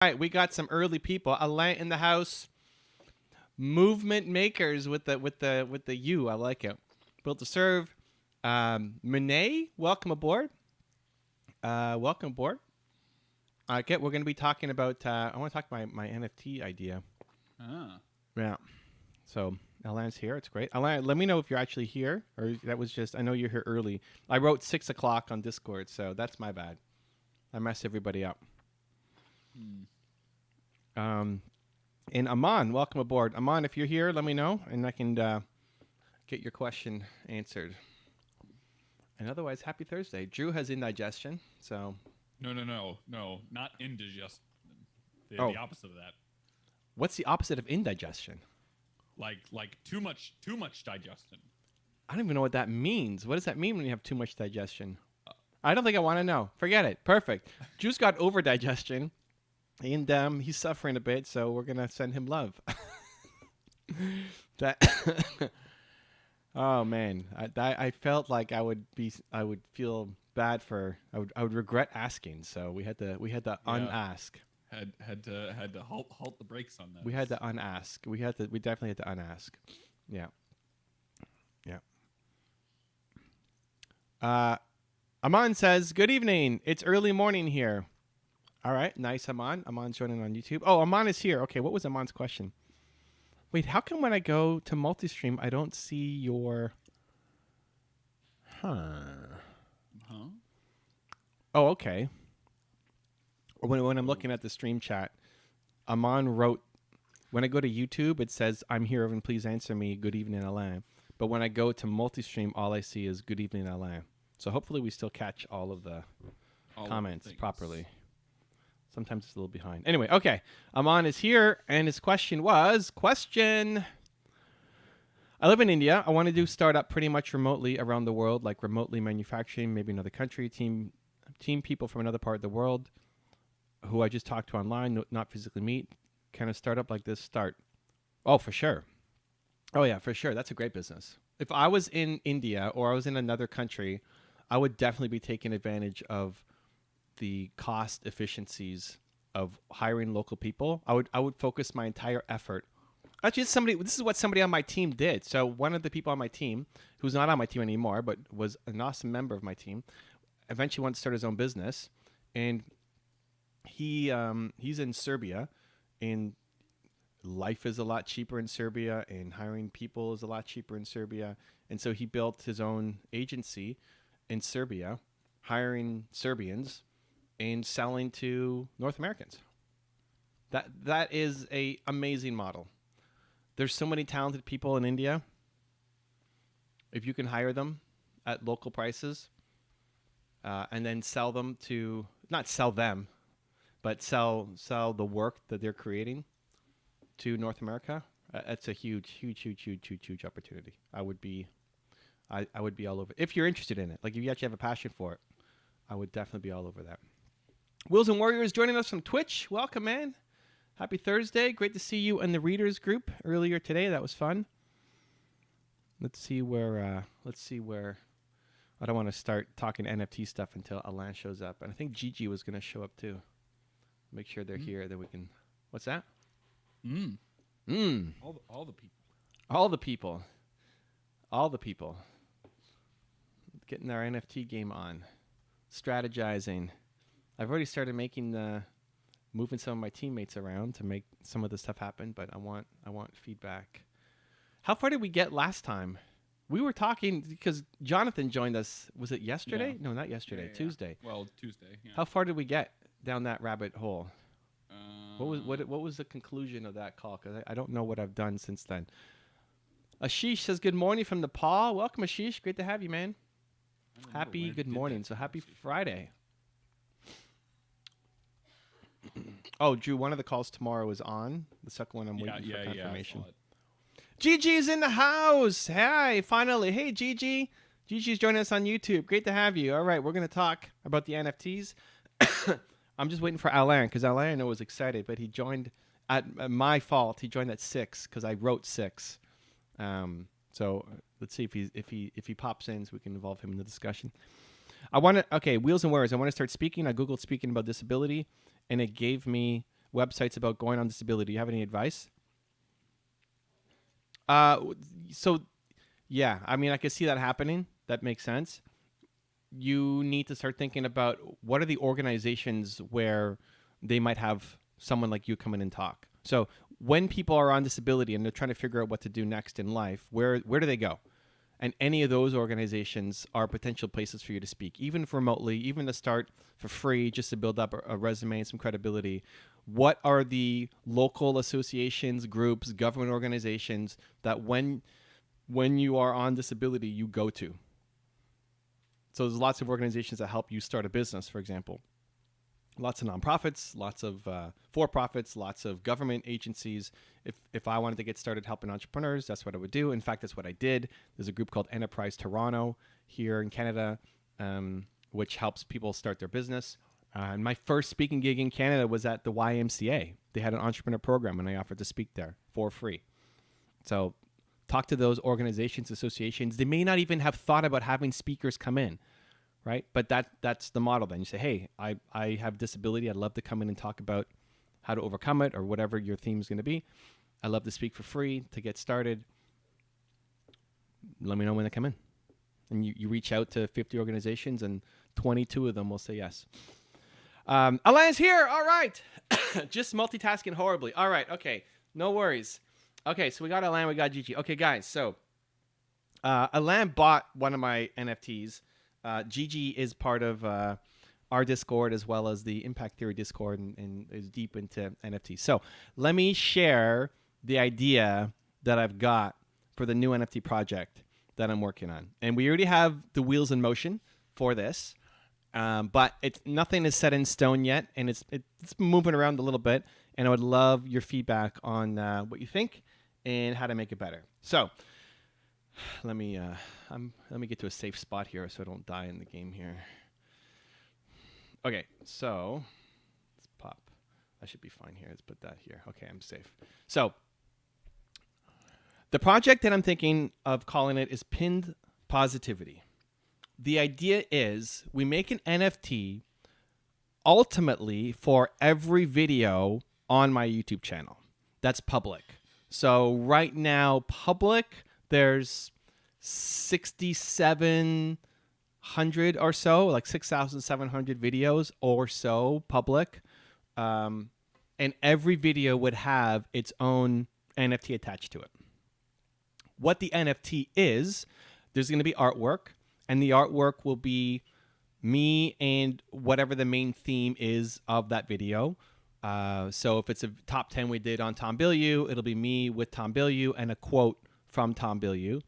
All right, we got some early people. Alain in the house. Movement makers with the U. I like it. Built to serve. Monet, welcome aboard. Welcome aboard. Okay, we're going to be talking about. I want to talk about my NFT idea. Yeah. So Alain's here. It's great. Alain, let me know if you're actually here, or that was just. I know you're here early. I wrote 6 o'clock on Discord, so that's my bad. I messed everybody up. And Aman, welcome aboard. Aman, if you're here, let me know, and I can get your question answered. And otherwise, happy Thursday. Drew has indigestion, so... No, not indigestion. The opposite of that. What's the opposite of indigestion? Like too much digestion. I don't even know what that means. What does that mean when you have too much digestion? I don't think I want to know. Forget it. Perfect. Drew's got over-digestion. And he's suffering a bit, so we're gonna send him love. Oh man, I felt like I would feel bad for. I would regret asking. So we had to unask. Had to halt the brakes on that. We had to unask. We definitely had to unask. Yeah. Aman says, "Good evening. It's early morning here." All right, nice, Aman. Aman's joining on YouTube. Oh, Aman is here. Okay, what was Aman's question? Wait, how come when I go to multi-stream, I don't see your... Huh? Oh, okay. When I'm looking at the stream chat, Aman wrote, when I go to YouTube, it says, "I'm here, and please answer me. Good evening, Alain." But when I go to multi-stream, all I see is "Good evening, Alain." So hopefully we still catch all of the comments properly. Sometimes it's a little behind. Anyway, okay. Aman is here, and his question was, I live in India. I want to do startup pretty much remotely around the world, like remotely manufacturing, maybe another country, team people from another part of the world who I just talk to online, not physically meet. Can a startup like this start? Oh, for sure. Oh, yeah, for sure. That's a great business. If I was in India or I was in another country, I would definitely be taking advantage of the cost efficiencies of hiring local people. I would focus my entire effort. Actually, this is what somebody on my team did. So one of the people on my team, who's not on my team anymore, but was an awesome member of my team, eventually wanted to start his own business, and he's in Serbia, and life is a lot cheaper in Serbia, and hiring people is a lot cheaper in Serbia, and so he built his own agency in Serbia, hiring Serbians and selling to North Americans. That is a amazing model. There's so many talented people in India. If you can hire them at local prices, and then sell them to, not sell them, but sell the work that they're creating to North America, that's a huge opportunity. I would be all over. If you're interested in it, like if you actually have a passion for it, I would definitely be all over that. Wheels and Warriors joining us from Twitch. Welcome, man. Happy Thursday. Great to see you in the readers group earlier today. That was fun. Let's see where I don't want to start talking NFT stuff until Alain shows up. And I think Gigi was going to show up too. Make sure they're here, then we can... What's that? All the people. All the people. All the people. Getting our NFT game on. Strategizing. I've already started moving some of my teammates around to make some of the stuff happen, but I want feedback. How far did we get last time? We were talking because Jonathan joined us. Was it yesterday? Yeah. No, not yesterday. Yeah. Tuesday. Well, Tuesday. Yeah. How far did we get down that rabbit hole? What was the conclusion of that call? Because I don't know what I've done since then. Ashish says good morning from Nepal. Welcome, Ashish. Great to have you, man. Happy good morning. So happy Friday. Oh, Drew, one of the calls tomorrow is on. The second one I'm waiting for confirmation. Gigi's in the house. Hi, finally. Hey, Gigi. Gigi's joining us on YouTube. Great to have you. All right, we're going to talk about the NFTs. I'm just waiting for Alain because Alain I know was excited, but he joined at my fault. He joined at 6 because I wrote 6. So let's see if he pops in so we can involve him in the discussion. Wheels and Warriors. I want to start speaking. I Googled speaking about disability, and it gave me websites about going on disability. Do you have any advice? So yeah, I mean, I can see that happening. That makes sense. You need to start thinking about what are the organizations where they might have someone like you come in and talk. So when people are on disability and they're trying to figure out what to do next in life, where do they go? And any of those organizations are potential places for you to speak, even if remotely, even to start for free, just to build up a resume and some credibility. What are the local associations, groups, government organizations that when you are on disability, you go to? So there's lots of organizations that help you start a business, for example. Lots of nonprofits, lots of for-profits, lots of government agencies. If I wanted to get started helping entrepreneurs, that's what I would do. In fact, that's what I did. There's a group called Enterprise Toronto here in Canada, which helps people start their business. And my first speaking gig in Canada was at the YMCA. They had an entrepreneur program, and I offered to speak there for free. So talk to those organizations, associations. They may not even have thought about having speakers come in, right? But that's the model. Then you say, hey, I have disability. I'd love to come in and talk about how to overcome it or whatever your theme is going to be. I'd love to speak for free to get started. Let me know when they come in. And you reach out to 50 organizations and 22 of them will say yes. Alain's here. All right. Just multitasking horribly. All right. Okay. No worries. Okay. So we got Alain. We got Gigi. Okay, guys. So Alain bought one of my NFTs. Gigi is part of our Discord as well as the Impact Theory Discord and is deep into NFTs. So let me share the idea that I've got for the new NFT project that I'm working on. And we already have the wheels in motion for this, but nothing is set in stone yet, and it's moving around a little bit. And I would love your feedback on what you think and how to make it better. So let me get to a safe spot here so I don't die in the game here. Okay, so let's pop. I should be fine here. Let's put that here. Okay, I'm safe. So the project that I'm thinking of calling it is Pinned Positivity. The idea is we make an NFT ultimately for every video on my YouTube channel. That's public. So right now, public, there's 6,700 or so, like 6,700 videos or so public. And every video would have its own NFT attached to it. What the NFT is, there's going to be artwork, and the artwork will be me and whatever the main theme is of that video. So if it's a top 10 we did on Tom Bilyeu, it'll be me with Tom Bilyeu and a quote from Tom Bilyeu.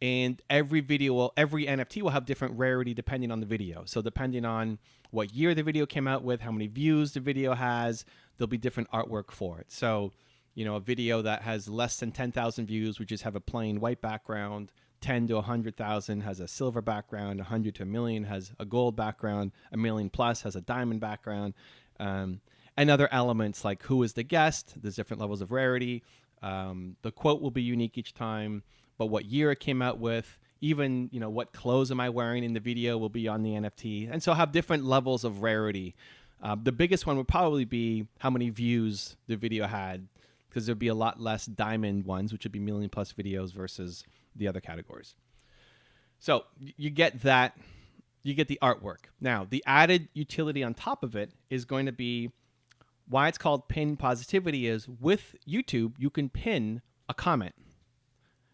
And every NFT will have different rarity depending on the video. So depending on what year the video came out with, how many views the video has, there'll be different artwork for it. So, a video that has less than 10,000 views, we just have a plain white background. 10 to 100,000 has a silver background. 100 to a million has a gold background. A million plus has a diamond background. And other elements like who is the guest. There's different levels of rarity. The quote will be unique each time. But what year it came out with, even, what clothes am I wearing in the video will be on the NFT. And so have different levels of rarity. The biggest one would probably be how many views the video had, because there'd be a lot less diamond ones, which would be million plus videos versus the other categories. So you get that, you get the artwork. Now, the added utility on top of it is going to be why it's called Pin Positivity is with YouTube, you can pin a comment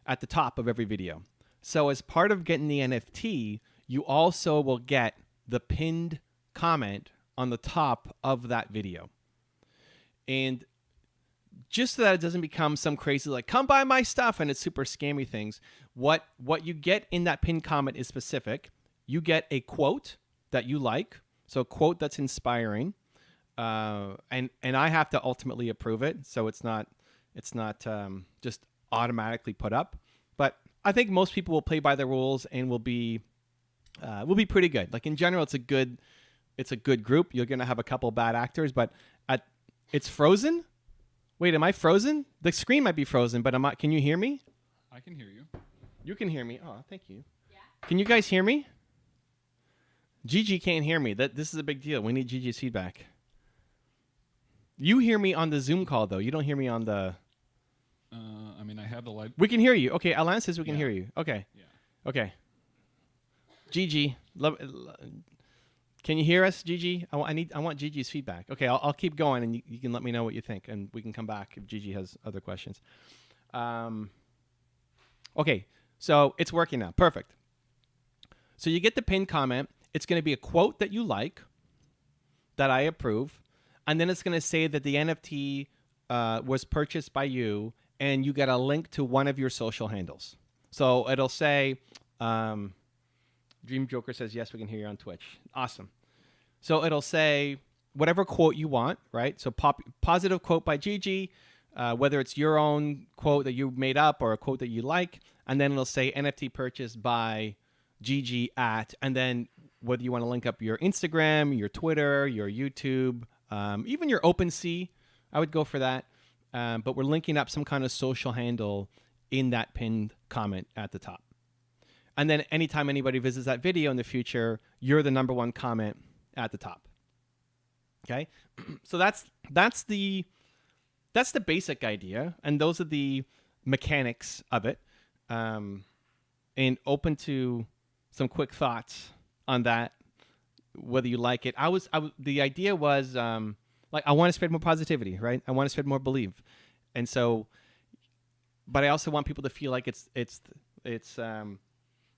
at the top of every video. So as part of getting the NFT, you also will get the pinned comment on the top of that video. And just so that it doesn't become some crazy, like, come buy my stuff, and it's super scammy things, what you get in that pinned comment is specific. You get a quote that you like, so a quote that's inspiring, and I have to ultimately approve it, so it's not just automatically put up. But I think most people will play by the rules and will be pretty good. Like in general, it's a good group. You're gonna have a couple bad actors, but it's frozen. Wait, am I frozen? The screen might be frozen, but can you hear me? I can hear you. You can hear me. Oh, thank you. Yeah. Can you guys hear me? Gigi can't hear me. This is a big deal. We need Gigi's feedback. You hear me on the Zoom call though. You don't hear me on the. I mean, I have the light. We can hear you. Okay, Alan says we can Yeah. hear you. Okay. Yeah. Okay. Gigi, can you hear us, Gigi? I want Gigi's feedback. Okay, I'll keep going, and you can let me know what you think, and we can come back if Gigi has other questions. Okay, so it's working now. Perfect. So you get the pinned comment. It's going to be a quote that you like, that I approve, and then it's going to say that the NFT was purchased by you, and you get a link to one of your social handles. So it'll say, Dream Joker says, yes, we can hear you on Twitch. Awesome. So it'll say whatever quote you want, right? So positive quote by Gigi, whether it's your own quote that you made up or a quote that you like, and then it'll say NFT purchased by Gigi at, and then whether you want to link up your Instagram, your Twitter, your YouTube, even your OpenSea, I would go for that. But we're linking up some kind of social handle in that pinned comment at the top. And then anytime anybody visits that video in the future, you're the number one comment at the top. Okay? So that's the basic idea, and those are the mechanics of it. And open to some quick thoughts on that, whether you like it. The idea was like, I want to spread more positivity, right? I want to spread more belief, and so, but I also want people to feel like it's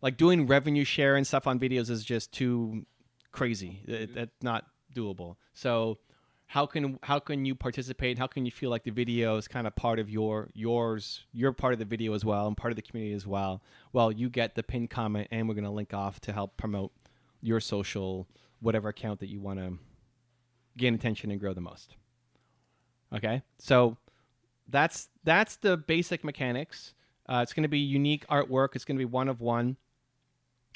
like doing revenue share and stuff on videos is just too crazy. That's not doable. So how can you participate? How can you feel like the video is kind of part of yours? You're part of the video as well and part of the community as well. Well, you get the pinned comment, and we're going to link off to help promote your social, whatever account that you want to gain attention and grow the most. Okay, so that's the basic mechanics. It's going to be unique artwork. It's going to be one of one.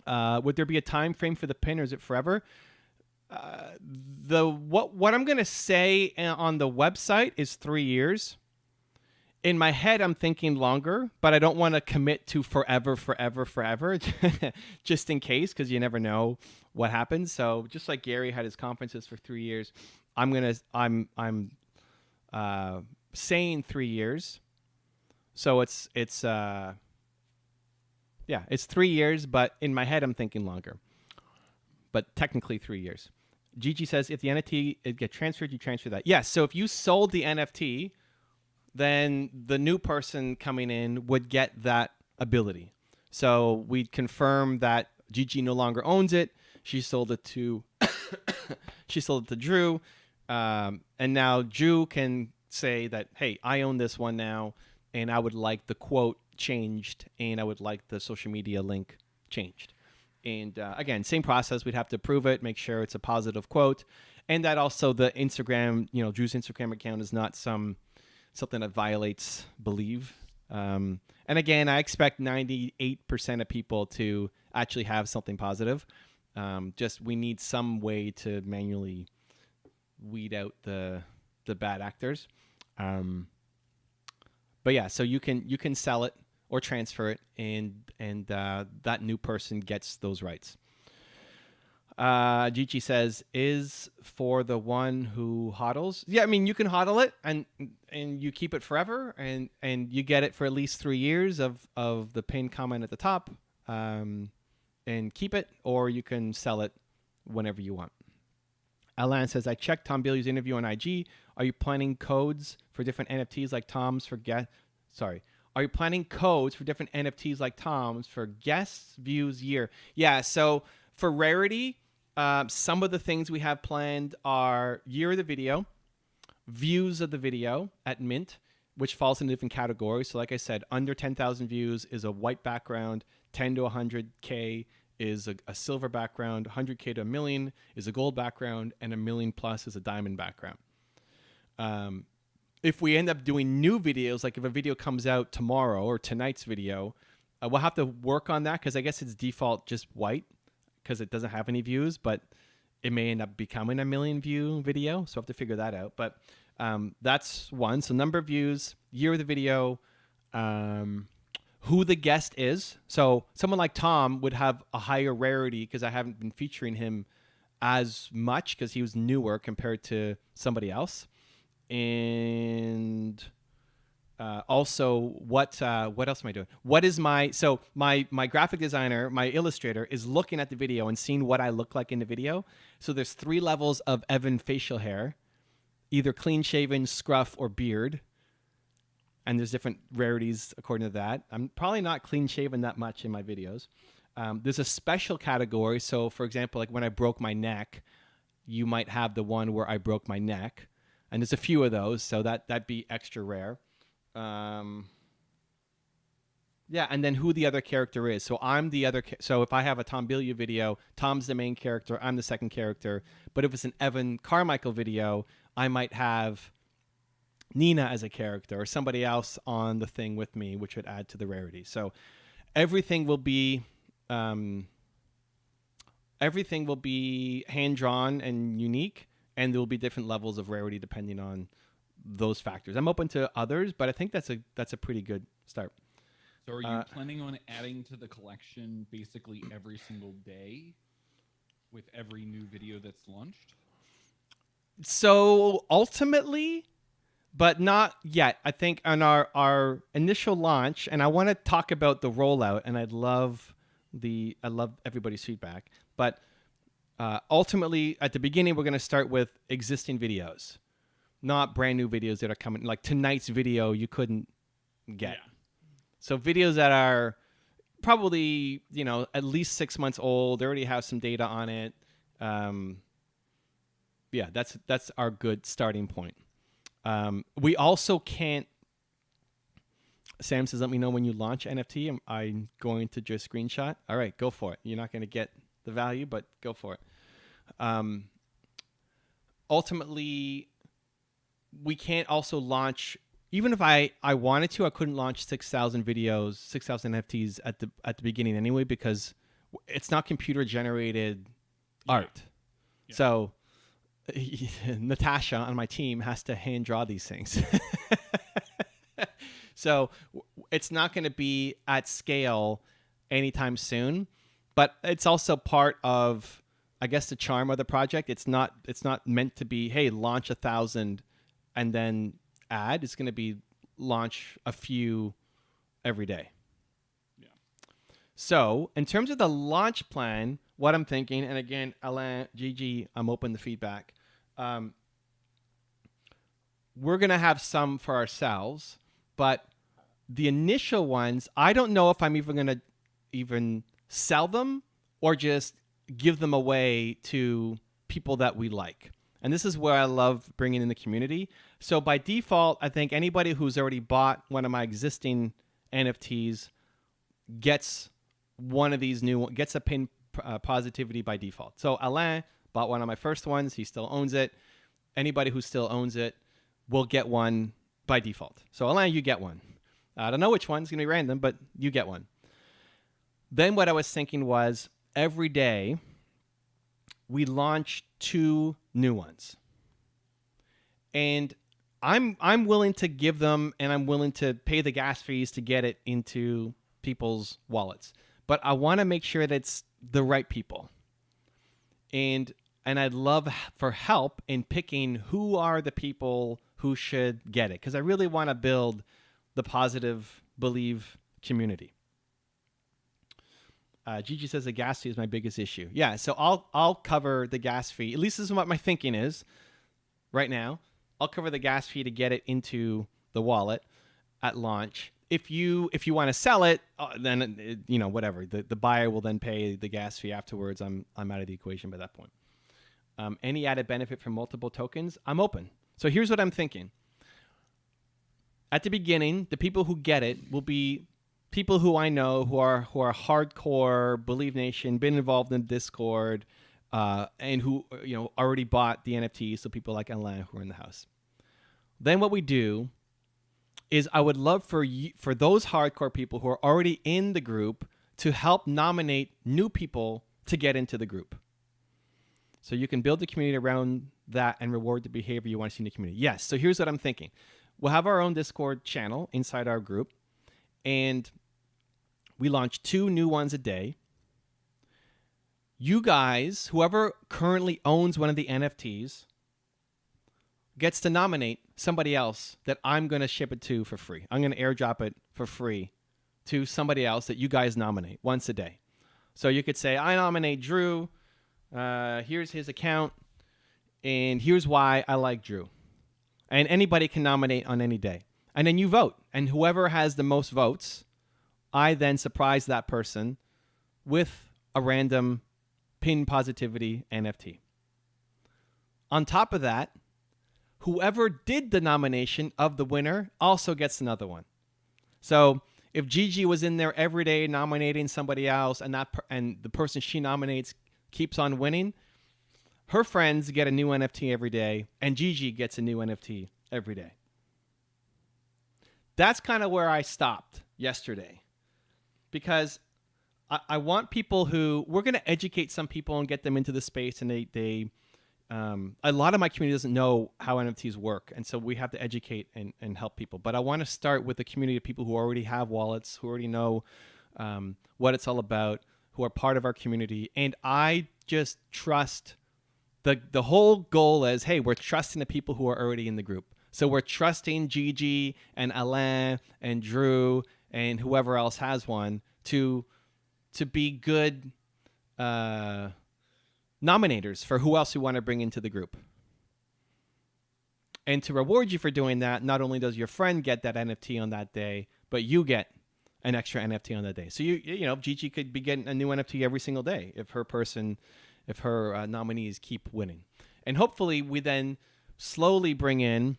Would there be a time frame for the pin, or is it forever? What I'm going to say on the website is 3 years. In my head, I'm thinking longer, but I don't want to commit to forever, just in case, because you never know what happens. So just like Gary had his conferences for 3 years, I'm saying 3 years. So it's 3 years, but in my head, I'm thinking longer. But technically 3 years. Gigi says, if the NFT gets transferred, you transfer that. Yes, so if you sold the NFT, then the new person coming in would get that ability. So we'd confirm that Gigi no longer owns it. She sold it to Drew. And now Drew can say that, hey, I own this one now, and I would like the quote changed, and I would like the social media link changed. And again, same process. We'd have to approve it, make sure it's a positive quote, and that also the Instagram, Drew's Instagram account is not something that violates believe. And again, I expect 98% of people to actually have something positive. Just we need some way to manually weed out the bad actors. But yeah, so you can sell it or transfer it, and that new person gets those rights. Gigi says, is for the one who hodls. Yeah, I mean, you can hodl it and you keep it forever, and you get it for at least 3 years of the pinned comment at the top, and keep it, or you can sell it whenever you want. Alan says, I checked Tom Bilyeu's interview on IG. Are you planning codes for different NFTs like Tom's for Are you planning codes for different NFTs like Tom's for guests, views, year? Yeah, so for rarity, some of the things we have planned are year of the video, views of the video at mint, which falls into different categories. So like I said, under 10,000 views is a white background, 10 to 100K is a silver background, 100K to a million is a gold background, and a million plus is a diamond background. If we end up doing new videos, like if a video comes out tomorrow or tonight's video, we'll have to work on that, because I guess it's default just white because it doesn't have any views, but it may end up becoming a million view video. So I have to figure that out. But that's one. So number of views, year of the video, who the guest is. So someone like Tom would have a higher rarity because I haven't been featuring him as much because he was newer compared to somebody else. And also, what else am I doing? What is my graphic designer, my illustrator, is looking at the video and seeing what I look like in the video. So there's 3 levels of Evan facial hair, either clean shaven, scruff, or beard. And there's different rarities according to that. I'm probably not clean shaven that much in my videos. There's a special category. So, for example, like when I broke my neck, you might have the one where I broke my neck. And there's a few of those, so that'd be extra rare. Yeah, and then who the other character is. So I'm the other. So if I have a Tom Bilyeu video, Tom's the main character. I'm the second character. But if it's an Evan Carmichael video, I might have Nina as a character or somebody else on the thing with me, which would add to the rarity. So everything will be hand drawn and unique, and there will be different levels of rarity depending on those factors. I'm open to others, but I think that's a pretty good start. So are you planning on adding to the collection basically every single day with every new video that's launched? So ultimately, but not yet. I think on our initial launch, and I want to talk about the rollout, and I love everybody's feedback. But ultimately, at the beginning, we're going to start with existing videos, not brand new videos that are coming. Like tonight's video, you couldn't get. Yeah. So videos that are probably, at least 6 months old, they already have some data on it. Yeah, that's our good starting point. We also can't. Sam says, "Let me know when you launch NFT." I'm going to just screenshot. All right, go for it. You're not going to get the value, but go for it. Ultimately, we can't also launch. Even if I wanted to, I couldn't launch 6,000 videos, 6,000 NFTs at the beginning anyway, because it's not computer generated art. Yeah. So Natasha on my team has to hand draw these things. So it's not going to be at scale anytime soon, but it's also part of, I guess, the charm of the project. It's not meant to be, hey, launch 1,000 and then add. It's going to be launch a few every day. Yeah. So in terms of the launch plan, what I'm thinking, and again, Alain, Gigi, I'm open to feedback. We're going to have some for ourselves, but the initial ones, I don't know if I'm even going to even sell them or just give them away to people that we like. And this is where I love bringing in the community. So by default, I think anybody who's already bought one of my existing NFTs gets one of these gets a pin positivity by default. So Alain bought one of my first ones. He still owns it. Anybody who still owns it will get one by default. So Alain, you get one. I don't know which one. It's going to be random, but you get one. Then what I was thinking was every day we launch 2 new ones. And I'm willing to give them, and I'm willing to pay the gas fees to get it into people's wallets. But I want to make sure that it's the right people. And I'd love for help in picking who are the people who should get it, because I really want to build the positive believe community. Gigi says the gas fee is my biggest issue. Yeah, so I'll cover the gas fee. At least this is what my thinking is right now. I'll cover the gas fee to get it into the wallet at launch. If you want to sell it, then whatever. The buyer will then pay the gas fee afterwards. I'm out of the equation by that point. Any added benefit from multiple tokens? I'm open. So here's what I'm thinking. At the beginning, the people who get it will be people who I know who are hardcore Believe Nation, been involved in Discord, and who already bought the NFT. So people like Alain who are in the house. Then what we do is I would love for those hardcore people who are already in the group to help nominate new people to get into the group. So you can build the community around that and reward the behavior you want to see in the community. Yes. So here's what I'm thinking. We'll have our own Discord channel inside our group, and we launch 2 new ones a day. You guys, whoever currently owns one of the NFTs, gets to nominate somebody else that I'm going to ship it to for free. I'm going to airdrop it for free to somebody else that you guys nominate once a day. So you could say, I nominate Drew. Here's his account. And here's why I like Drew. And anybody can nominate on any day. And then you vote. And whoever has the most votes, I then surprise that person with a random pin positivity NFT. On top of that, whoever did the nomination of the winner also gets another one. So if Gigi was in there every day nominating somebody else, and the person she nominates keeps on winning, her friends get a new NFT every day, and Gigi gets a new NFT every day. That's kind of where I stopped yesterday, because I want people we're going to educate some people and get them into the space, and a lot of my community doesn't know how NFTs work, and so we have to educate and help people. But I want to start with the community of people who already have wallets, who already know what it's all about, who are part of our community. And I just trust the whole goal is, hey, we're trusting the people who are already in the group. So we're trusting Gigi and Alain and Drew and whoever else has one to be good nominators for who else we want to bring into the group. And to reward you for doing that, not only does your friend get that NFT on that day, but you get an extra NFT on that day. So you know, Gigi could be getting a new NFT every single day if her nominees keep winning. And hopefully we then slowly bring in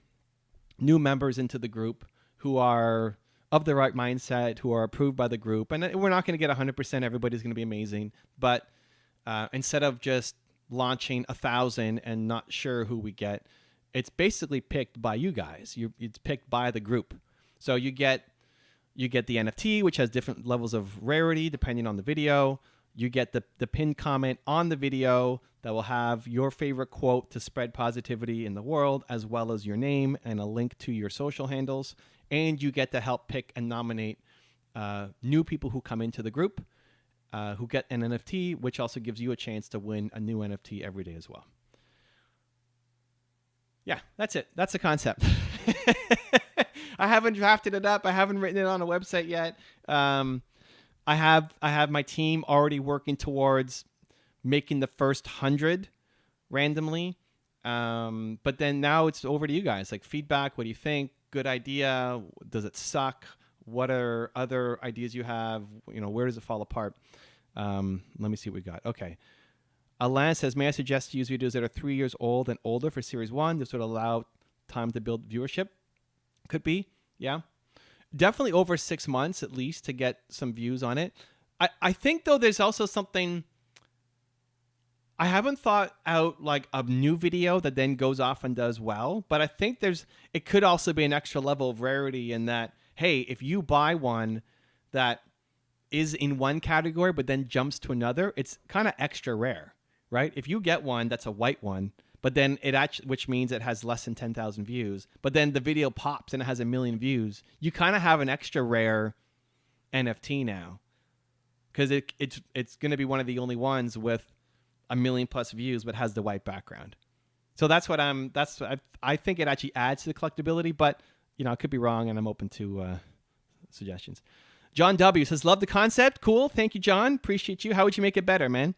new members into the group who are of the right mindset, who are approved by the group. And we're not going to get 100%. Everybody's going to be amazing. But instead of just launching 1,000 and not sure who we get, it's basically picked by you guys. It's picked by the group. So you get the NFT, which has different levels of rarity depending on the video. You get the pinned comment on the video that will have your favorite quote to spread positivity in the world, as well as your name and a link to your social handles. And you get to help pick and nominate new people who come into the group, who get an NFT, which also gives you a chance to win a new NFT every day as well. Yeah, that's it. That's the concept. I haven't drafted it up. I haven't written it on a website yet. I have my team already working towards making the first 100 randomly. But then now it's over to you guys. Like, feedback. What do you think? Good idea. Does it suck? What are other ideas you have? You know, where does it fall apart? Let me see what we got. Okay. Alain says, may I suggest to use videos that are 3 years old and older for Series 1? This would allow time to build viewership. Could be. Yeah. Definitely over 6 months at least to get some views on it. I think, though, there's also something... I haven't thought out like a new video that then goes off and does well, but I think it could also be an extra level of rarity in that, hey, if you buy one that is in one category but then jumps to another, it's kind of extra rare, right? If you get one that's a white one, but then which means it has less than 10,000 views, but then the video pops and it has 1 million views, you kind of have an extra rare NFT now, because it's going to be one of the only ones with 1 million plus views but has the white background. So that's what I think it actually adds to the collectability, but you know, I could be wrong, and I'm open to suggestions. John W says, love the concept. Cool. Thank you, John. Appreciate you. How would you make it better, man?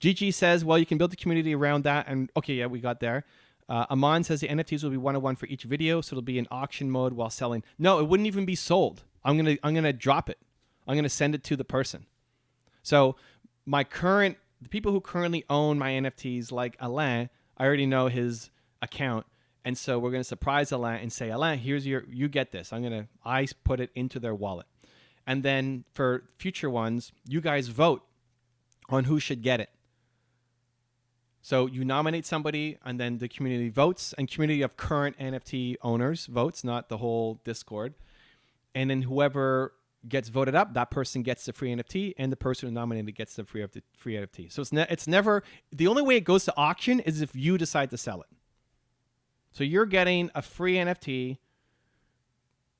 Gigi says, well, you can build the community around that. And okay, yeah, we got there. Aman says the NFTs will be 1-on-1 for each video, so it'll be in auction mode while selling. No, it wouldn't even be sold. I'm gonna drop it. I'm gonna send it to the person. So the people who currently own my NFTs, like Alain, I already know his account. And so we're going to surprise Alain and say, Alain, you get this. I put it into their wallet. And then for future ones, you guys vote on who should get it. So you nominate somebody, and then the community votes, and community of current NFT owners votes, not the whole Discord. And then whoever gets voted up, that person gets the free NFT, and the person who nominated gets the free NFT. So it's never, the only way it goes to auction is if you decide to sell it. So you're getting a free NFT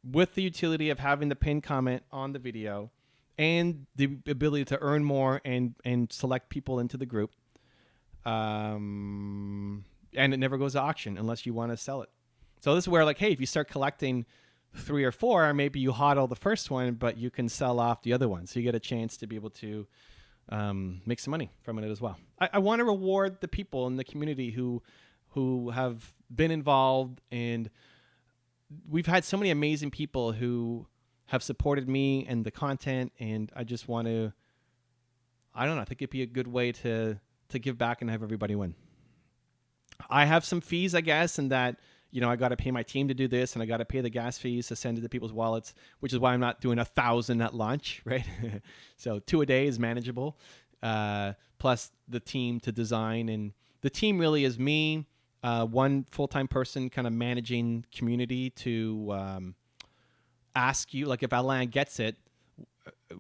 with the utility of having the pinned comment on the video and the ability to earn more and select people into the group. and it never goes to auction unless you want to sell it. So this is where, like, hey, if you start collecting 3 or 4, maybe you hodl the first one, but you can sell off the other one. So you get a chance to be able to make some money from it as well. I want to reward the people in the community who have been involved, and we've had so many amazing people who have supported me and the content, and I just want to, I don't know, I think it'd be a good way to give back and have everybody win. I have some fees, I guess, and that, you know, I got to pay my team to do this, and I got to pay the gas fees to send it to people's wallets, which is why I'm not doing 1,000 at launch, right? So 2 a day is manageable, plus the team to design. And the team really is me, one full-time person kind of managing community to ask you, like if Alain gets it,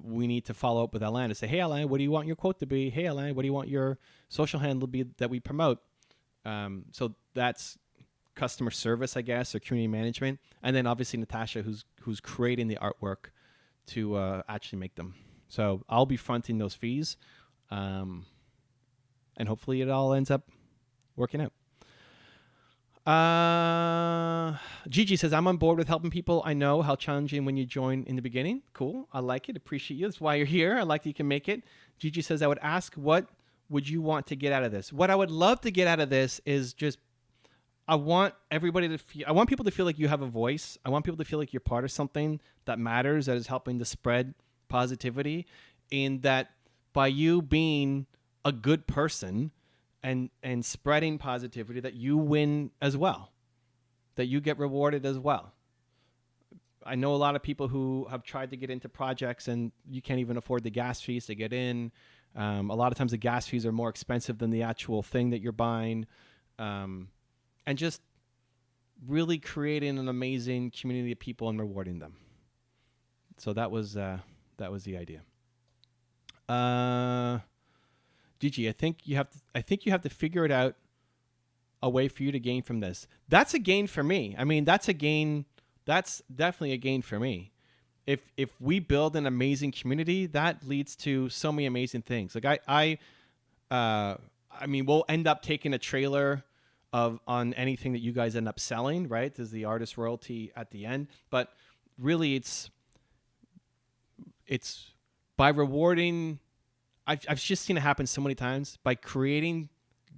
we need to follow up with Alain to say, hey, Alain, what do you want your quote to be? Hey, Alain, what do you want your social handle to be that we promote? So that's customer service, I guess, or community management. And then obviously Natasha, who's creating the artwork to actually make them. So I'll be fronting those fees. And hopefully it all ends up working out. Gigi says, I'm on board with helping people. I know how challenging when you join in the beginning. Cool. I like it. Appreciate you. That's why you're here. I like that you can make it. Gigi says, I would ask, what would you want to get out of this? What I would love to get out of this is just, I want everybody to feel, I want people to feel like you have a voice. I want people to feel like you're part of something that matters, that is helping to spread positivity, and that by you being a good person and spreading positivity, that you win as well, that you get rewarded as well. I know a lot of people who have tried to get into projects and you can't even afford the gas fees to get in. A lot of times the gas fees are more expensive than the actual thing that you're buying. And just really creating an amazing community of people and rewarding them. So that was the idea. Gigi, I think you have to figure it out a way for you to gain from this. That's a gain for me. I mean, that's a gain. That's definitely a gain for me. If we build an amazing community, that leads to so many amazing things. Like I mean, we'll end up taking a trailer on anything that you guys end up selling, right? There's the artist royalty at the end, but really it's by rewarding. I've just seen it happen so many times by creating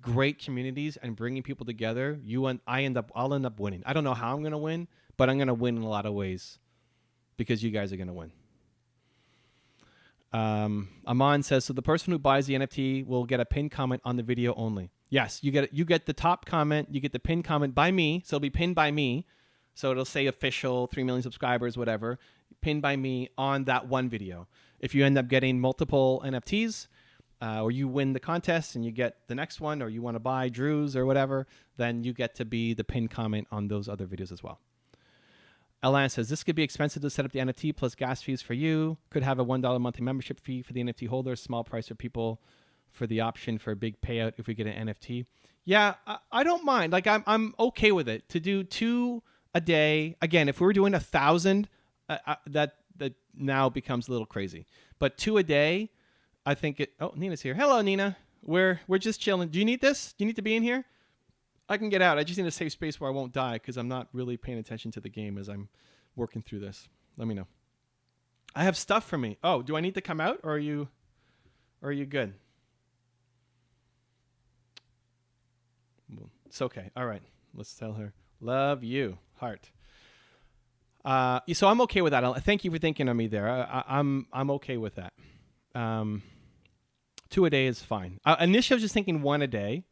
great communities and bringing people together. I'll end up winning. I don't know how I'm going to win, but I'm going to win in a lot of ways because you guys are going to win. Aman says, so the person who buys the NFT will get a pinned comment on the video only. Yes, you get the top comment, you get the pinned comment by me, so it'll be pinned by me. So it'll say official, 3 million subscribers, whatever, pinned by me on that one video. If you end up getting multiple NFTs, or you win the contest and you get the next one, or you want to buy Drew's or whatever, then you get to be the pinned comment on those other videos as well. Alan says, this could be expensive to set up the NFT plus gas fees for you. Could have a $1 monthly membership fee for the NFT holders, small price for people for the option for a big payout if we get an NFT. Yeah, I don't mind. Like I'm okay with it to do 2 a day. Again, if we were doing 1,000, that now becomes a little crazy. But 2 a day, I think it. Oh, Nina's here. Hello, Nina. We're just chilling. Do you need this? Do you need to be in here? I can get out. I just need a safe space where I won't die because I'm not really paying attention to the game as I'm working through this. Let me know. I have stuff for me. Oh, do I need to come out or are you good? It's okay. All right. Let's tell her. Love you. Heart. So I'm okay with that. Thank you for thinking of me there. I'm okay with that. 2 a day is fine. Initially, I was just thinking 1 a day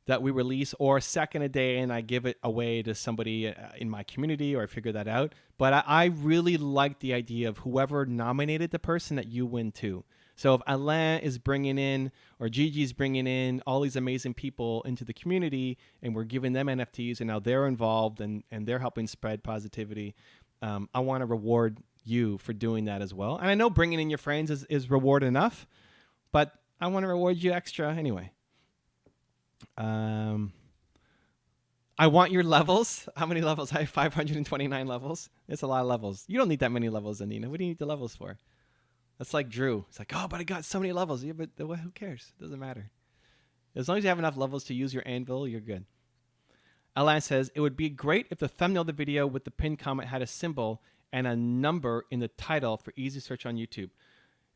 that we release, or 2nd a day and I give it away to somebody in my community, or I figure that out. But I really like the idea of whoever nominated the person that you win too. So if Alain is bringing in, or Gigi's bringing in all these amazing people into the community and we're giving them NFTs and now they're involved and they're helping spread positivity, I want to reward you for doing that as well. And I know bringing in your friends is reward enough, but I want to reward you extra anyway. I want your levels. How many levels? I have 529 levels. It's a lot of levels. You don't need that many levels, Anina. What do you need the levels for? That's like Drew. It's like, oh, but I got so many levels. Yeah, but who cares? It doesn't matter. As long as you have enough levels to use your anvil, you're good. Alan says, it would be great if the thumbnail of the video with the pinned comment had a symbol and a number in the title for easy search on YouTube.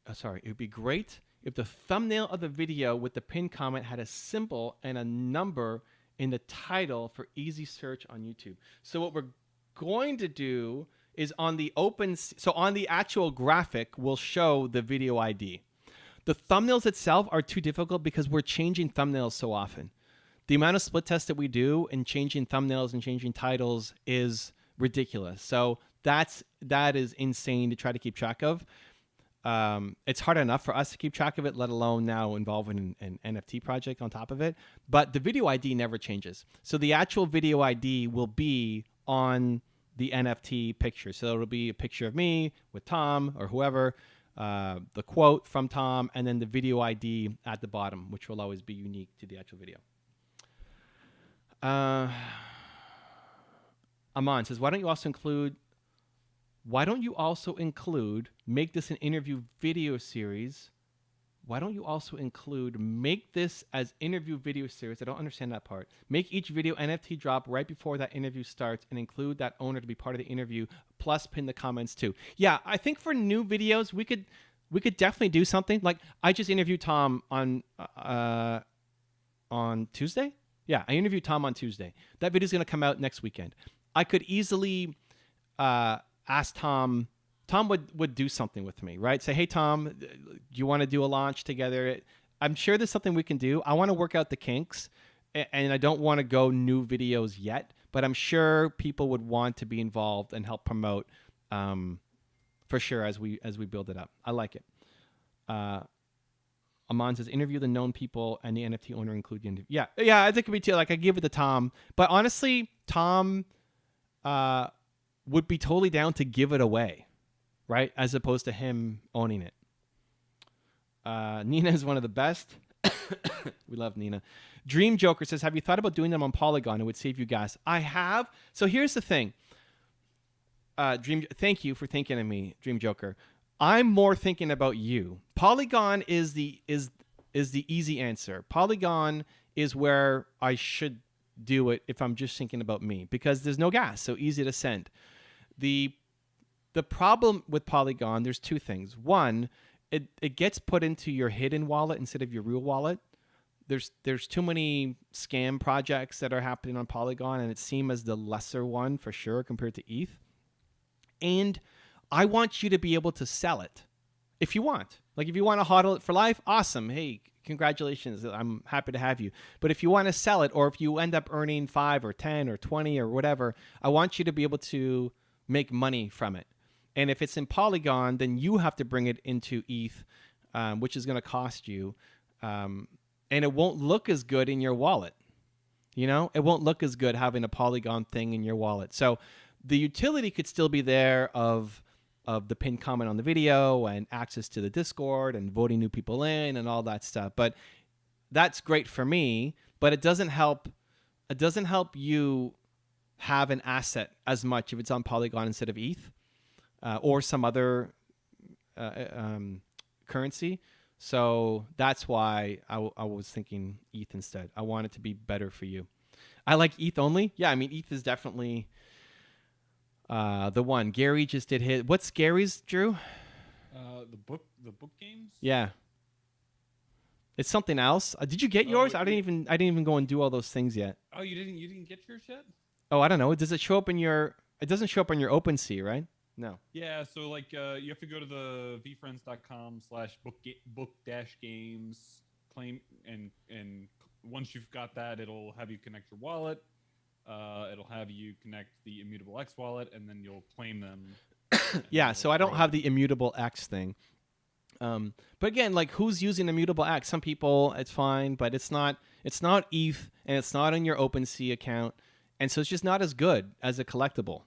It would be great if the thumbnail of the video with the pinned comment had a symbol and a number in the title for easy search on YouTube. So what we're going to do is on the on the actual graphic, we'll show the video ID. The thumbnails itself are too difficult because we're changing thumbnails so often. The amount of split tests that we do in changing thumbnails and changing titles is ridiculous. So that is insane to try to keep track of. It's hard enough for us to keep track of it, let alone now involving an NFT project on top of it. But the video ID never changes. So the actual video ID will be on the NFT picture. So it'll be a picture of me with Tom or whoever, the quote from Tom, and then the video ID at the bottom, which will always be unique to the actual video. Aman says, why don't you also include make this an interview video series? Why don't you also include make this as interview video series? I don't understand that part. Make each video NFT drop right before that interview starts and include that owner to be part of the interview, plus pin the comments too. Yeah, I think for new videos, we could definitely do something. Like I just interviewed Tom on Tuesday. Yeah, I interviewed Tom on Tuesday. That video is going to come out next weekend. I could easily ask Tom. Tom would do something with me, right? Say, hey, Tom, do you want to do a launch together? I'm sure there's something we can do. I want to work out the kinks, and I don't want to go new videos yet, but I'm sure people would want to be involved and help promote for sure as we build it up. I like it. Aman says, interview the known people and the NFT owner include the interview. Yeah, I think it could be too. Like I give it to Tom, but honestly, Tom would be totally down to give it away, right? As opposed to him owning it. Nina is one of the best. We love Nina. Dream Joker says, have you thought about doing them on Polygon? It would save you gas. I have. So here's the thing. Thank you for thinking of me, Dream Joker. I'm more thinking about you. Polygon is the easy answer. Polygon is where I should do it if I'm just thinking about me, because there's no gas, so easy to send. The problem with Polygon, there's two things. One, it gets put into your hidden wallet instead of your real wallet. There's too many scam projects that are happening on Polygon, and it seems as the lesser one for sure compared to ETH. And I want you to be able to sell it if you want. Like if you want to hodl it for life, awesome. Hey, congratulations. I'm happy to have you. But if you want to sell it, or if you end up earning 5 or 10 or 20 or whatever, I want you to be able to make money from it. And if it's in Polygon, then you have to bring it into ETH, which is going to cost you. And it won't look as good in your wallet. You know, it won't look as good having a Polygon thing in your wallet. So the utility could still be there of the pinned comment on the video and access to the Discord and voting new people in and all that stuff. But that's great for me, but it doesn't help you have an asset as much if it's on Polygon instead of ETH or some other currency. So that's why I was thinking ETH instead. I want it to be better for you. I like ETH only. Yeah, I mean, ETH is definitely the one. Gary just did his. What's Gary's, Drew? The book games. Yeah, it's something else. Did you get yours? I didn't even go and do all those things yet. Oh, you didn't get yours yet? Oh, I don't know. Does it show up in your? It doesn't show up on your OpenSea, right? No. Yeah, so like you have to go to the vfriends.com/book-games, claim, and once you've got that, it'll have you connect your wallet. It'll have you connect the Immutable X wallet, and then you'll claim them. Yeah, so I don't have the Immutable X thing. But again, like who's using Immutable X? Some people, it's fine, but it's not ETH, and it's not on your OpenSea account, and so it's just not as good as a collectible.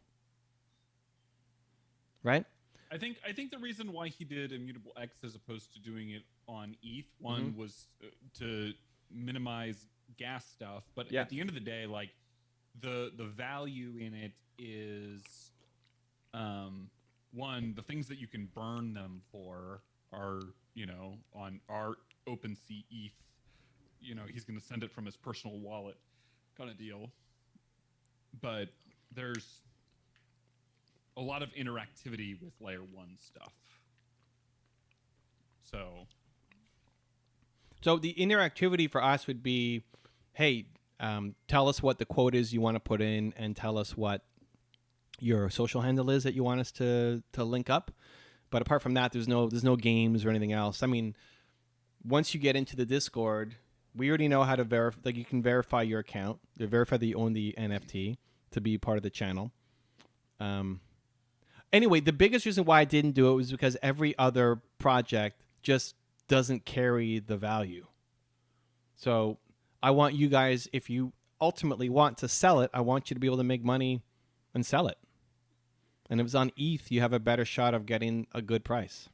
Right? I think the reason why he did Immutable X as opposed to doing it on ETH, one was to minimize gas stuff, but at the end of the day, like the value in it is one, the things that you can burn them for are, on our OpenSea ETH, he's going to send it from his personal wallet kind of deal. but there's a lot of interactivity with layer 1 stuff. So the interactivity for us would be, hey, tell us what the quote is you want to put in, and tell us what your social handle is that you want us to link up. But apart from that, there's no games or anything else. I mean, once you get into the Discord, we already know how to verify. Like, you can verify your account, you verify that you own the NFT to be part of the channel. Anyway, the biggest reason why I didn't do it was because every other project just doesn't carry the value. So I want you guys, if you ultimately want to sell it, I want you to be able to make money and sell it. And if it's on ETH, you have a better shot of getting a good price.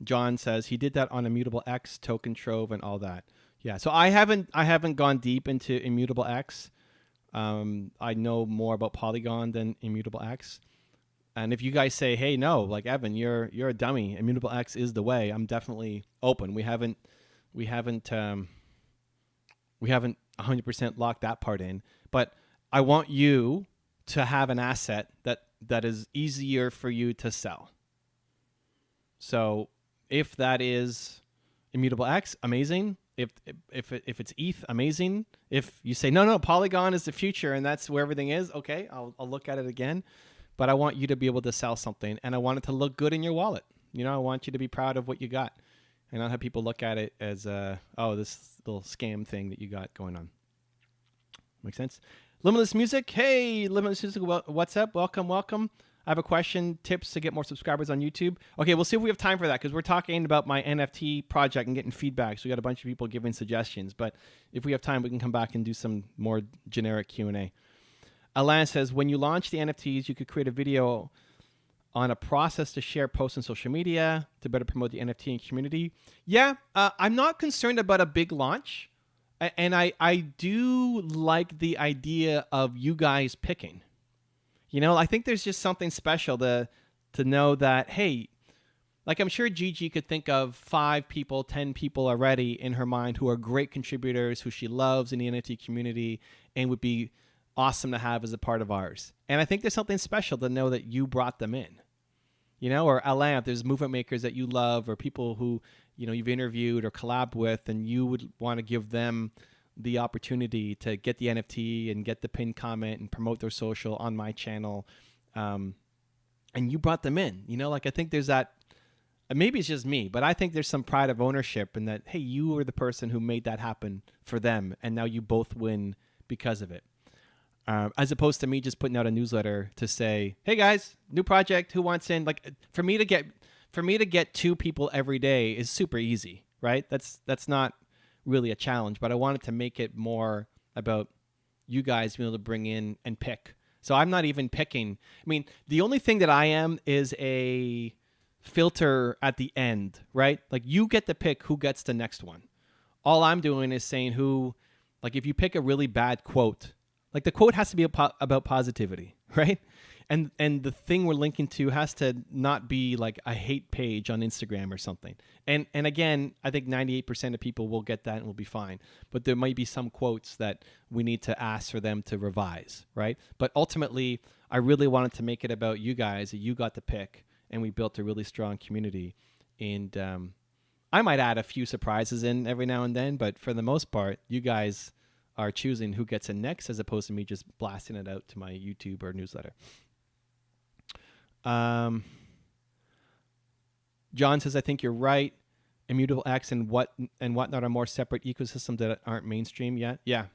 John says he did that on Immutable X, Token Trove, and all that. Yeah, so I haven't gone deep into Immutable X. I know more about Polygon than Immutable X. And if you guys say, hey, no, like, Evan, you're a dummy, Immutable X is the way, I'm definitely open. We haven't 100% locked that part in, but I want you to have an asset that is easier for you to sell. So if that is Immutable X, amazing. If it's ETH, amazing. If you say no, Polygon is the future and that's where everything is, okay, I'll look at it again. But I want you to be able to sell something, and I want it to look good in your wallet. You know, I want you to be proud of what you got, and I'll have people look at it as this little scam thing that you got going on. Make sense? Limitless Music, hey, Limitless Music, what's up? Welcome. I have a question, tips to get more subscribers on YouTube. Okay, we'll see if we have time for that, because we're talking about my NFT project and getting feedback. So we got a bunch of people giving suggestions. But if we have time, we can come back and do some more generic Q&A. Alan says, when you launch the NFTs, you could create a video on a process to share posts on social media to better promote the NFT and community. Yeah, I'm not concerned about a big launch. And I do like the idea of you guys picking. You know, I think there's just something special to know that, hey, like, I'm sure Gigi could think of 5 people, 10 people already in her mind who are great contributors, who she loves in the NFT community and would be awesome to have as a part of ours. And I think there's something special to know that you brought them in. You know, or Alain, if there's movement makers that you love, or people who, you know, you've interviewed or collabed with, and you would want to give them the opportunity to get the NFT and get the pinned comment and promote their social on my channel. And you brought them in, you know, like, I think there's that, maybe it's just me, but I think there's some pride of ownership in that, hey, you were the person who made that happen for them. And now you both win because of it. As opposed to me just putting out a newsletter to say, hey guys, new project, who wants in? Like, for me to get 2 people every day is super easy, right? That's not really a challenge, but I wanted to make it more about you guys being able to bring in and pick. So I'm not even picking. I mean, the only thing that I am is a filter at the end, right? Like, you get to pick who gets the next one. All I'm doing is saying who, like, if you pick a really bad quote, like, the quote has to be about positivity, right? And the thing we're linking to has to not be like a hate page on Instagram or something. And again, I think 98% of people will get that and will be fine. But there might be some quotes that we need to ask for them to revise, right? But ultimately, I really wanted to make it about you guys, that you got to pick, and we built a really strong community. And I might add a few surprises in every now and then, but for the most part, you guys are choosing who gets in next, as opposed to me just blasting it out to my YouTube or newsletter. John says, I think you're right. Immutable X and whatnot are more separate ecosystems that aren't mainstream yet. Yeah.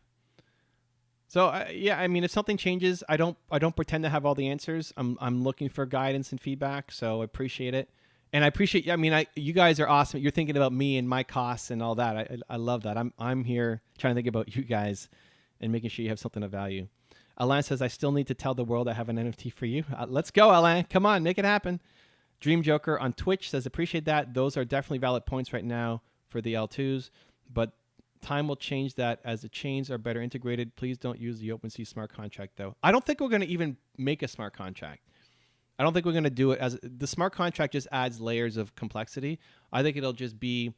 So yeah, I mean, if something changes, I don't pretend to have all the answers. I'm looking for guidance and feedback, so I appreciate it. And I appreciate, I mean, you guys are awesome. You're thinking about me and my costs and all that. I love that. I'm here trying to think about you guys and making sure you have something of value. Alain says, I still need to tell the world I have an NFT for you. Let's go, Alain. Come on, make it happen. Dream Joker on Twitch says, appreciate that. Those are definitely valid points right now for the L2s, but time will change that as the chains are better integrated. Please don't use the OpenSea smart contract, though. I don't think we're going to even make a smart contract. I don't think we're going to do it as the smart contract just adds layers of complexity. I think it'll just be,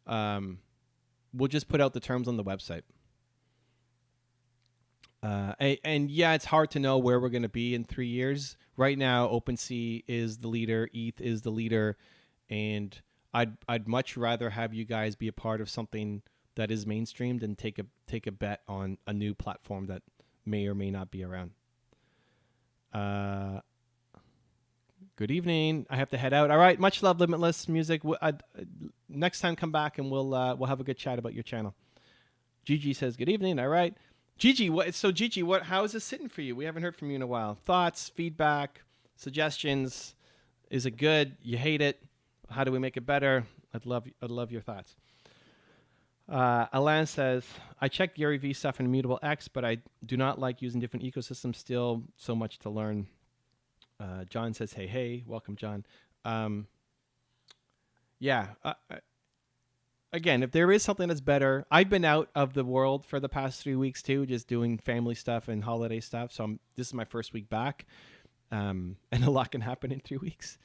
we'll just put out the terms on the website. And yeah, it's hard to know where we're going to be in 3 years. Right now, OpenSea is the leader, ETH is the leader, and I'd much rather have you guys be a part of something that is mainstream than take a bet on a new platform that may or may not be around. Good evening. I have to head out. All right. Much love, Limitless Music. Next time, come back and we'll have a good chat about your channel. Gigi says good evening. All right. Gigi, how is this sitting for you? We haven't heard from you in a while. Thoughts, feedback, suggestions. Is it good? You hate it? How do we make it better? I'd love your thoughts. Alan says, I checked Gary Vee stuff in Immutable X, but I do not like using different ecosystems. Still so much to learn. John says, hey, welcome, John. Again, if there is something that's better, I've been out of the world for the past 3 weeks too, just doing family stuff and holiday stuff. So this is my first week back, and a lot can happen in 3 weeks.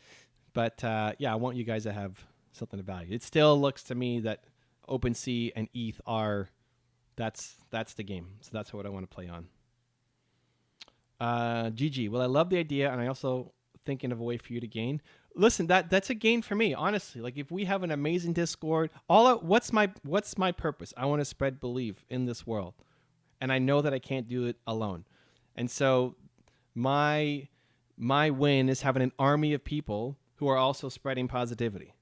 But I want you guys to have something of value. It still looks to me that OpenSea and ETH that's the game. So that's what I want to play on. GG. Well, I love the idea, and I also thinking of a way for you to gain. Listen, that's a gain for me, honestly. Like if we have an amazing Discord, what's my purpose? I want to spread belief in this world, and I know that I can't do it alone. And so my win is having an army of people who are also spreading positivity.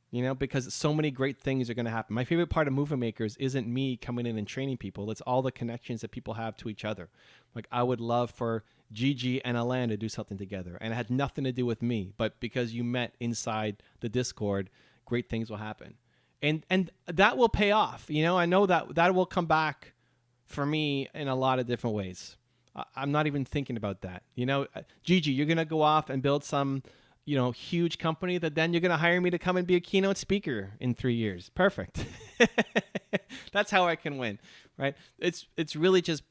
You know, because so many great things are going to happen. My favorite part of Movement Makers isn't me coming in and training people. It's all the connections that people have to each other. Like I would love for Gigi and Alan to do something together. And it had nothing to do with me. But because you met inside the Discord, great things will happen. And that will pay off. You know, I know that will come back for me in a lot of different ways. I'm not even thinking about that. You know, Gigi, you're going to go off and build some huge company that then you're going to hire me to come and be a keynote speaker in 3 years. Perfect. That's how I can win, right? It's really just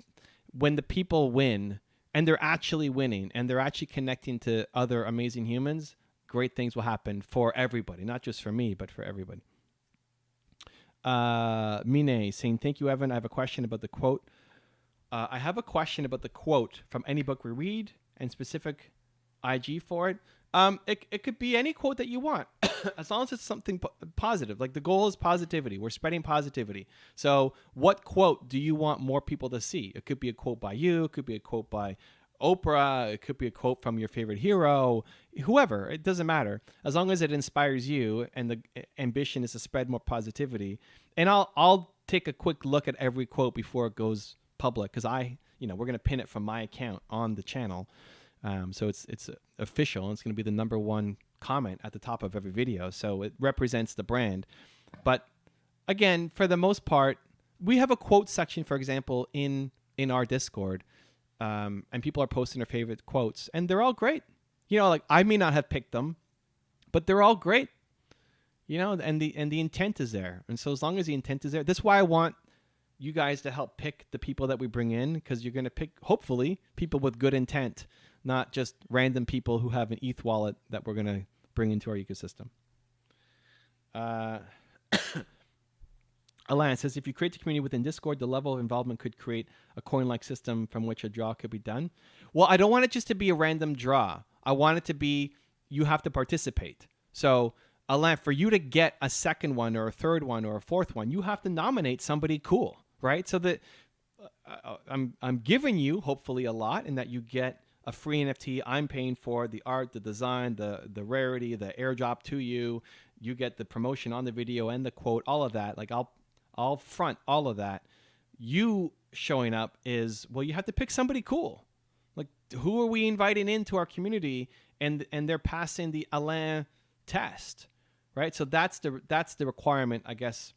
when the people win and they're actually winning and they're actually connecting to other amazing humans, great things will happen for everybody, not just for me, but for everybody. Mine saying, thank you, Evan. I have a question about the quote. I have a question about the quote from any book we read and specific IG for it. It could be any quote that you want, as long as it's something positive. Like the goal is positivity. We're spreading positivity. So what quote do you want more people to see? It could be a quote by you. It could be a quote by Oprah. It could be a quote from your favorite hero, whoever. It doesn't matter. As long as it inspires you and the ambition is to spread more positivity. And I'll take a quick look at every quote before it goes public because we're going to pin it from my account on the channel. So it's official, and it's going to be the #1 comment at the top of every video. So it represents the brand. But again, for the most part, we have a quote section, for example, in our Discord, and people are posting their favorite quotes, and they're all great. You know, like I may not have picked them, but they're all great. You know, and the intent is there. And so as long as the intent is there, that's why I want you guys to help pick the people that we bring in, because you're going to pick, hopefully, people with good intent, not just random people who have an ETH wallet that we're going to bring into our ecosystem. Alan says, if you create the community within Discord, the level of involvement could create a coin-like system from which a draw could be done. Well, I don't want it just to be a random draw. I want it to be, you have to participate. So, Alan, for you to get a second one or a third one or a fourth one, you have to nominate somebody cool, right? So that I'm giving you, hopefully, a lot, and that you get a free NFT. I'm paying for the art, the design, the rarity, the airdrop to you. You get the promotion on the video and the quote, all of that. Like I'll front all of that. You showing up is, well, you have to pick somebody cool. Like who are we inviting into our community, and they're passing the Alain test, right? So that's the requirement, I guess,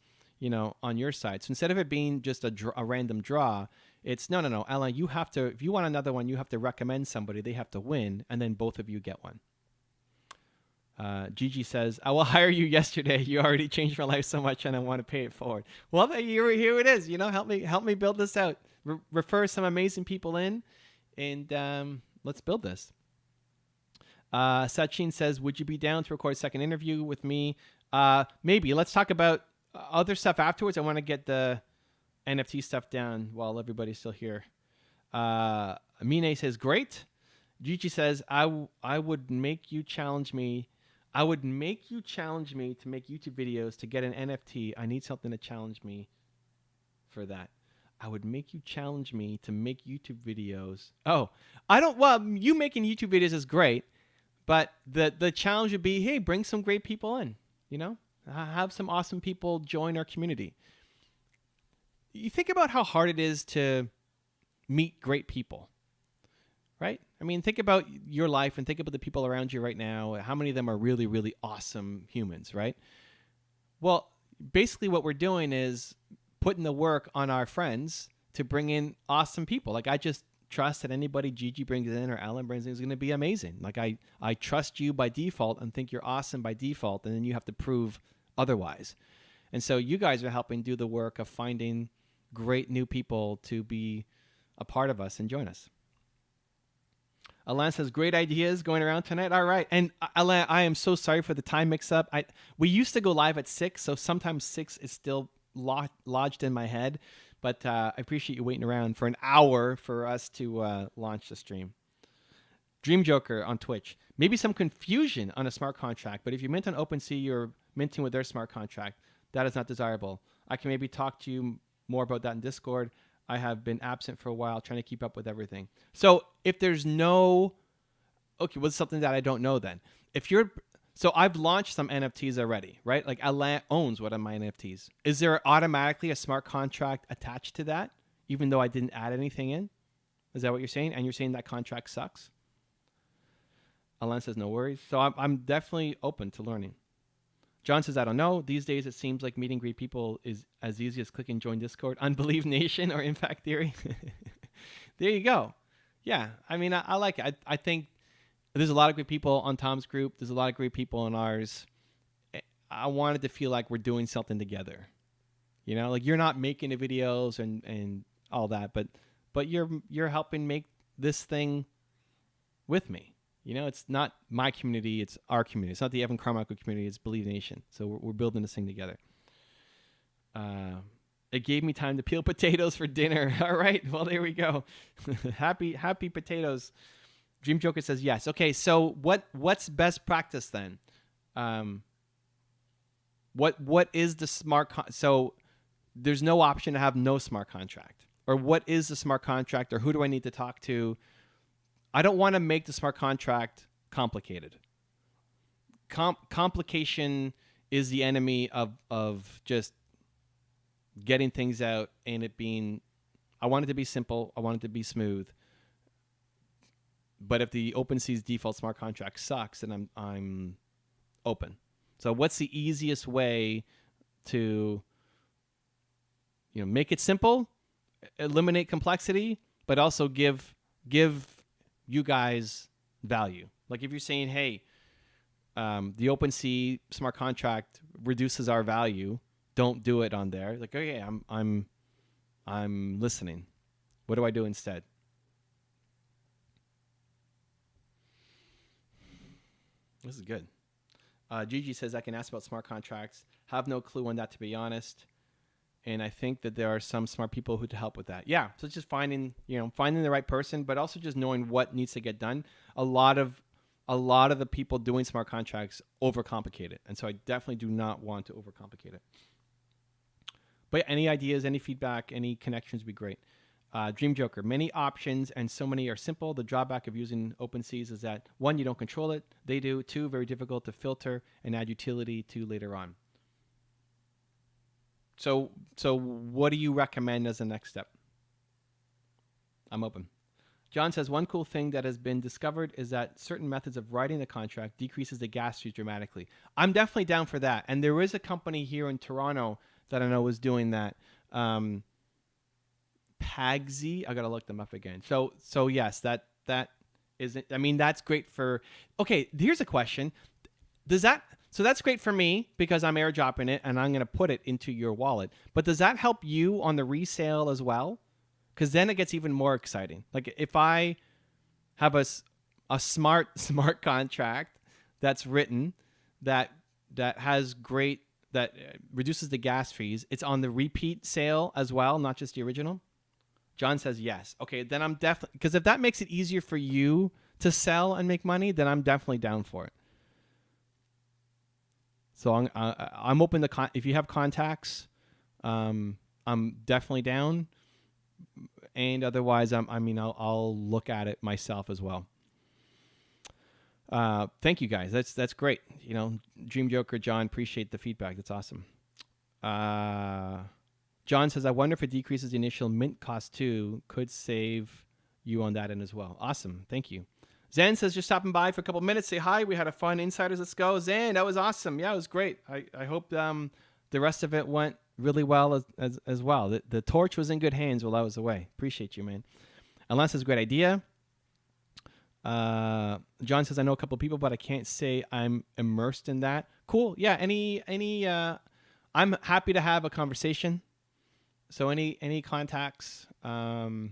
on your side. So instead of it being just a random draw, it's no, Alain, you have to, if you want another one, you have to recommend somebody. They have to win, and then both of you get one. Gigi says, I will hire you yesterday. You already changed my life so much, and I want to pay it forward. Well, here it is. Help me build this out. Refer some amazing people in, and let's build this. Sachin says, would you be down to record a second interview with me? Maybe. Let's talk about other stuff afterwards. I want to get the NFT stuff down while everybody's still here. Mine says, great. Gigi says, I would make you challenge me. I would make you challenge me to make YouTube videos to get an NFT. I need something to challenge me for that. I would make you challenge me to make YouTube videos. Oh, well, you making YouTube videos is great, but the challenge would be, hey, bring some great people in, have some awesome people join our community. You think about how hard it is to meet great people, right? I mean, think about your life and think about the people around you right now. How many of them are really, really awesome humans, right? Well, basically what we're doing is putting the work on our friends to bring in awesome people. Like, I just trust that anybody Gigi brings in or Alan brings in is going to be amazing. Like, I trust you by default and think you're awesome by default, and then you have to prove otherwise. And so you guys are helping do the work of finding great new people to be a part of us and join us. Alan says, great ideas going around tonight. All right. And Alan, I am so sorry for the time mix-up. We used to go live at 6, so sometimes 6 is still lodged in my head. But I appreciate you waiting around for an hour for us to launch the stream. Dream Joker on Twitch. Maybe some confusion on a smart contract, but if you mint on OpenSea, you're minting with their smart contract. That is not desirable. I can maybe talk to you more about that in Discord. I have been absent for a while trying to keep up with everything. So if there's no... Okay, what's something that I don't know then? So I've launched some NFTs already, right? Like, Alan owns one of my NFTs. Is there automatically a smart contract attached to that, even though I didn't add anything in? Is that what you're saying? And you're saying that contract sucks? Alan says, no worries. So I'm definitely open to learning. John says, I don't know. These days, it seems like meeting great people is as easy as clicking join Discord, Unbelieve Nation, or Impact Theory. There you go. Yeah, I mean, I like it. I think there's a lot of great people on Tom's group. There's a lot of great people in ours. I wanted to feel like we're doing something together. Like, you're not making the videos and all that, but you're helping make this thing with me. It's not my community, it's our community. It's not the Evan Carmichael community, it's Believe Nation. So we're building this thing together. It gave me time to peel potatoes for dinner. All right, well, there we go. Happy potatoes. Dream Joker says yes. Okay, so what's best practice then? What is the smart so there's no option to have no smart contract. Or what is the smart contract, or who do I need to talk to? I don't want to make the smart contract complicated. Complication is the enemy of just getting things out and it being... I want it to be simple. I want it to be smooth. But if the OpenSea's default smart contract sucks, then I'm open. So what's the easiest way to make it simple, eliminate complexity, but also give you guys value? Like, if you're saying, hey, the OpenSea smart contract reduces our value, don't do it on there. Like, okay, I'm listening. What do I do instead? This is good. Gigi says, I can ask about smart contracts. Have no clue on that, to be honest. And I think that there are some smart people who to help with that. Yeah, so it's just finding the right person, but also just knowing what needs to get done. A lot of the people doing smart contracts overcomplicate it, and so I definitely do not want to overcomplicate it. But any ideas, any feedback, any connections would be great. Dream Joker, many options and so many are simple. The drawback of using OpenSeas is that 1, you don't control it. They do. 2, very difficult to filter and add utility to later on. So what do you recommend as a next step? I'm open. John says, one cool thing that has been discovered is that certain methods of writing the contract decreases the gas use dramatically. I'm definitely down for that. And there is a company here in Toronto that I know is doing that. Pagsy, I got to look them up again. So yes, that isn't, I mean, that's great for, okay, here's a question. So that's great for me because I'm airdropping it and I'm going to put it into your wallet. But does that help you on the resale as well? Because then it gets even more exciting. Like, if I have a smart contract that's written that has great that reduces the gas fees. It's on the repeat sale as well, not just the original. John says yes. Okay, then I'm definitely, because if that makes it easier for you to sell and make money, then I'm definitely down for it. So I'm open to if you have contacts, I'm definitely down. And otherwise, I'll look at it myself as well. Thank you guys. That's great. You know, Dream Joker, John, appreciate the feedback. That's awesome. John says, I wonder if it decreases the initial mint cost too. Could save you on that end as well. Awesome. Thank you. Zan says, just stopping by for a couple minutes. Say hi. We had a fun Insiders. Let's go. Zan, that was awesome. Yeah, it was great. I hope the rest of it went really well as well. The torch was in good hands while I was away. Appreciate you, man. Alan says, great idea. John says, I know a couple of people, but I can't say I'm immersed in that. Cool. Yeah. I'm happy to have a conversation. So any contacts, you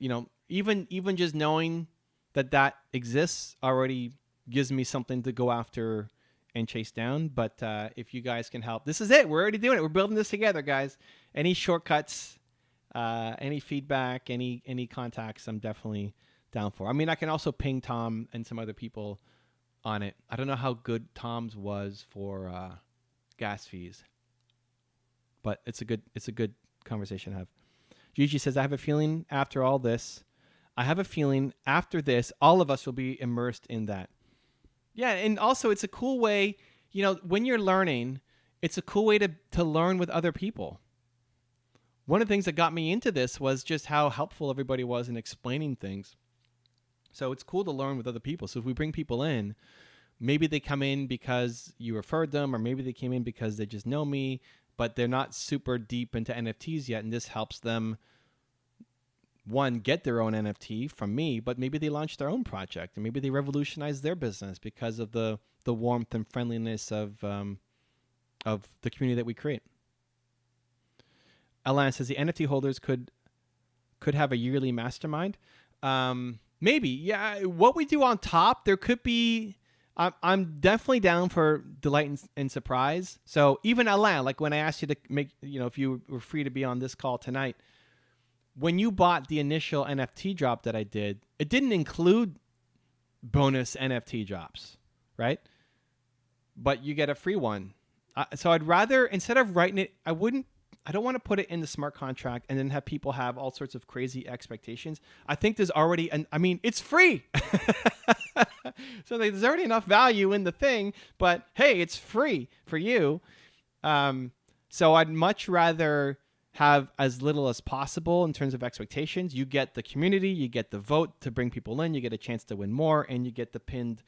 know, even just knowing that exists already gives me something to go after and chase down. But if you guys can help, this is it. We're already doing it. We're building this together, guys. Any shortcuts, any feedback, any contacts, I'm definitely down for. I mean, I can also ping Tom and some other people on it. I don't know how good Tom's was for gas fees, but it's a good conversation to have. Gigi says, I have a feeling after all this, all of us will be immersed in that. Yeah, and also it's a cool way, you know, when you're learning, it's a cool way to learn with other people. One of the things that got me into this was just how helpful everybody was in explaining things. So it's cool to learn with other people. So if we bring people in, maybe they come in because you referred them, or maybe they came in because they just know me, but they're not super deep into NFTs yet, and this helps them, one, get their own NFT from me, but maybe they launch their own project, and maybe they revolutionize their business because of the warmth and friendliness of the community that we create. Alan says the NFT holders could have a yearly mastermind. Maybe, yeah. What we do on top, there could be. I'm definitely down for delight and surprise. So even Alan, like when I asked you to make, you know, if you were free to be on this call tonight, when you bought the initial NFT drop that I did, it didn't include bonus NFT drops, right? But you get a free one. So I'd rather, instead of writing it, I don't want to put it in the smart contract and then have people have all sorts of crazy expectations. I think there's already, it's free. So there's already enough value in the thing, but hey, it's free for you. So I'd much rather have as little as possible in terms of expectations. You get the community, you get the vote to bring people in, you get a chance to win more, and you get the pinned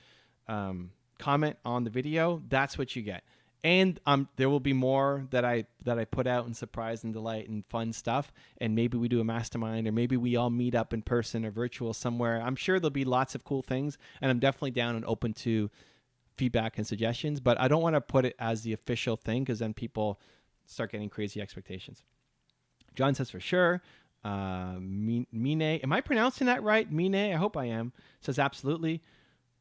comment on the video. That's what you get. And there will be more that I put out in surprise and delight and fun stuff. And maybe we do a mastermind, or maybe we all meet up in person or virtual somewhere. I'm sure there'll be lots of cool things, and I'm definitely down and open to feedback and suggestions. But I don't want to put it as the official thing, because then people start getting crazy expectations. John says for sure. Mine, am I pronouncing that right? Mine, I hope I am. Says absolutely.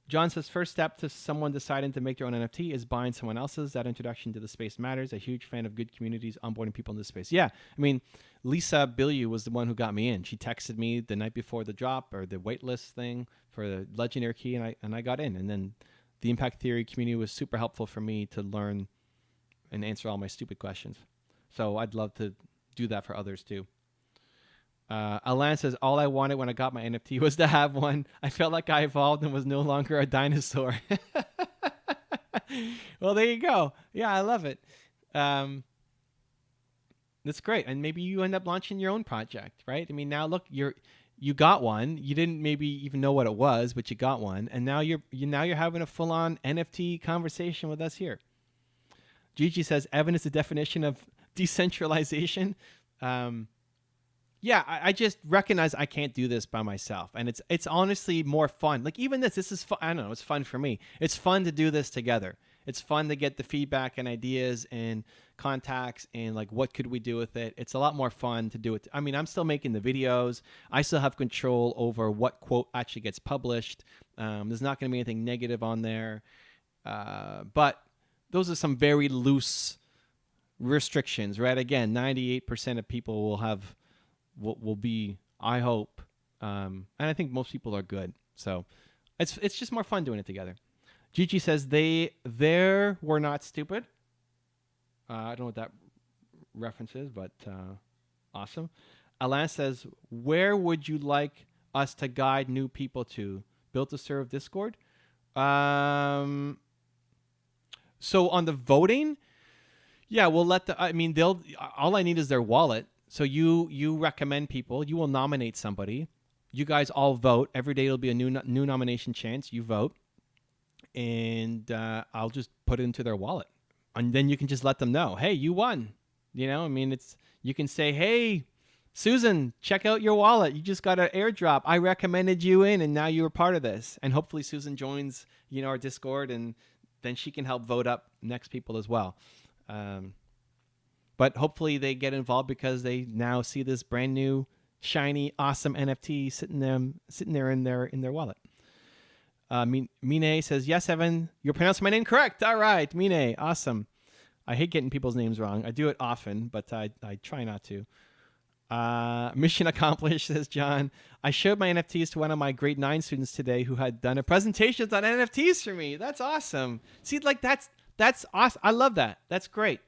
John says, first step to someone deciding to make their own NFT is buying someone else's. That introduction to the space matters. A huge fan of good communities, onboarding people in this space. Yeah, I mean, Lisa Billiou was the one who got me in. She texted me the night before the drop, or the waitlist thing for the legendary key, and I got in. And then the impact theory community was super helpful for me to learn and answer all my stupid questions. So I'd love to do that for others too. Alan says, all I wanted when I got my NFT was to have one. I felt like I evolved and was no longer a dinosaur. Well, there you go. Yeah, I love it. That's great. And maybe you end up launching your own project, right? I mean, now look, you got one. You didn't maybe even know what it was, but you got one. And now you're having a full-on NFT conversation with us here. Gigi says, Evan is the definition of decentralization. Yeah, I just recognize I can't do this by myself. And it's honestly more fun. Like even this is fun. I don't know, it's fun for me. It's fun to do this together. It's fun to get the feedback and ideas and contacts and like what could we do with it. It's a lot more fun to do it. I mean, I'm still making the videos. I still have control over what quote actually gets published. There's not going to be anything negative on there. But those are some very loose restrictions, right? Again, 98% of people will be, I hope, and I think most people are good. So it's just more fun doing it together. Gigi says there were not stupid. I don't know what that reference is, but awesome. Alain says, where would you like us to guide new people to? Built to serve Discord. So on the voting, yeah, we'll let they'll. All I need is their wallet. So you recommend people. You will nominate somebody. You guys all vote. Every day it'll be a new nomination chance. You vote, and I'll just put it into their wallet, and then you can just let them know, hey, you won. You can say, hey, Susan, check out your wallet. You just got an airdrop. I recommended you in, and now you were part of this. And hopefully Susan joins, our Discord, and then she can help vote up next people as well. But hopefully they get involved because they now see this brand new, shiny, awesome NFT sitting there in their wallet. Mine says, yes, Evan, you're pronouncing my name correct. All right, Mine, awesome. I hate getting people's names wrong. I do it often, but I try not to. Mission accomplished, says John. I showed my NFTs to one of my grade 9 students today who had done a presentation on NFTs for me. That's awesome. See, like that's awesome. I love that. That's great.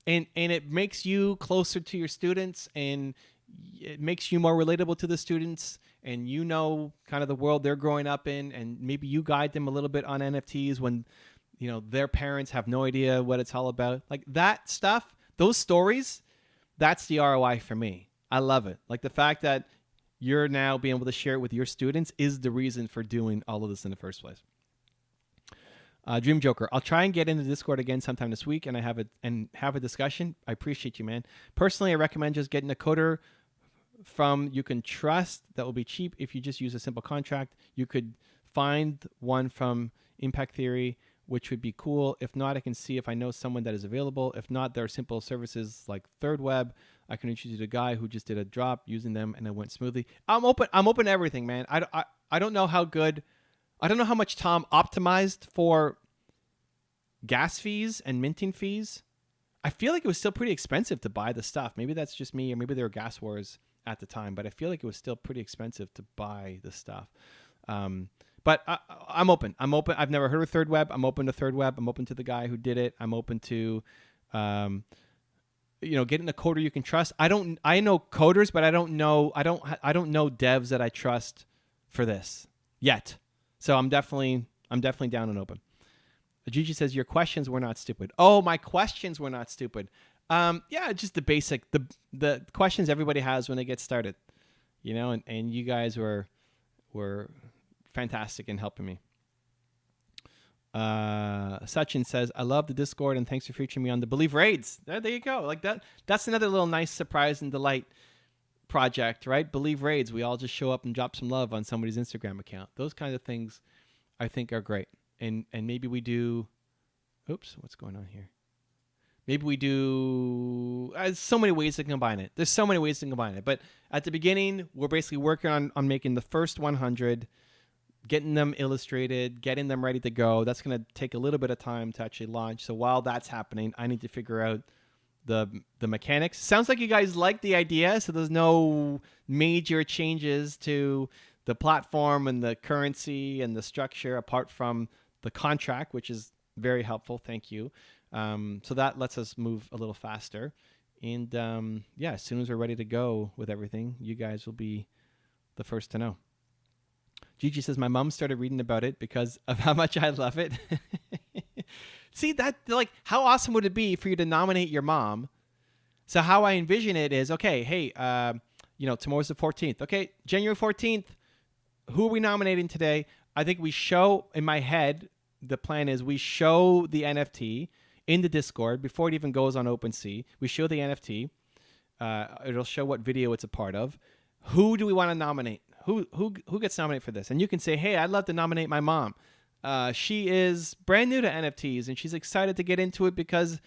And it makes you closer to your students, and it makes you more relatable to the students, and kind of the world they're growing up in, and maybe you guide them a little bit on NFTs when their parents have no idea what it's all about. Like that stuff, those stories, that's the ROI for me. I love it. Like the fact that you're now being able to share it with your students is the reason for doing all of this in the first place. Dream Joker, I'll try and get into Discord again sometime this week and have a discussion. I appreciate you, man. Personally, I recommend just getting a coder from you can trust that will be cheap if you just use a simple contract. You could find one from Impact Theory, which would be cool. If not, I can see if I know someone that is available. If not, there are simple services like Third Web. I can introduce you to a guy who just did a drop using them and it went smoothly. I'm open to everything, man. I don't know how good. I don't know how much Tom optimized for gas fees and minting fees. I feel like it was still pretty expensive to buy the stuff. Maybe that's just me, or maybe there were gas wars at the time, but I feel like it was still pretty expensive to buy the stuff. But I'm open. I've never heard of Third Web. I'm open to Third Web. I'm open to the guy who did it. I'm open to, getting a coder you can trust. I know coders, but I don't know devs that I trust for this yet. So I'm definitely down and open. Gigi says your questions were not stupid. Oh, my questions were not stupid. Yeah, just the basic, the questions everybody has when they get started, and you guys were fantastic in helping me. Sachin says, I love the Discord and thanks for featuring me on the Believe Raids. There you go. Like that's another little nice surprise and delight project, right? Believe Raids. We all just show up and drop some love on somebody's Instagram account. Those kinds of things I think are great. And maybe we do, oops, what's going on here? Maybe we do, so many ways to combine it. There's so many ways to combine it. But at the beginning, we're basically working on making the first 100, getting them illustrated, getting them ready to go. That's going to take a little bit of time to actually launch. So while that's happening, I need to figure out the mechanics. Sounds like you guys like the idea, so there's no major changes to the platform and the currency and the structure apart from the contract, which is very helpful. Thank you. So that lets us move a little faster. And as soon as we're ready to go with everything, you guys will be the first to know. Gigi says, my mom started reading about it because of how much I love it. See, that, like, how awesome would it be for you to nominate your mom? So how I envision it is, okay, hey, tomorrow's the 14th. Okay, January 14th, who are we nominating today? I think we show, in my head, the plan is we show the NFT in the Discord before it even goes on OpenSea. We show the NFT. It'll show what video it's a part of. Who do we want to nominate? Who gets nominated for this? And you can say, hey, I'd love to nominate my mom. She is brand new to NFTs, and she's excited to get into it because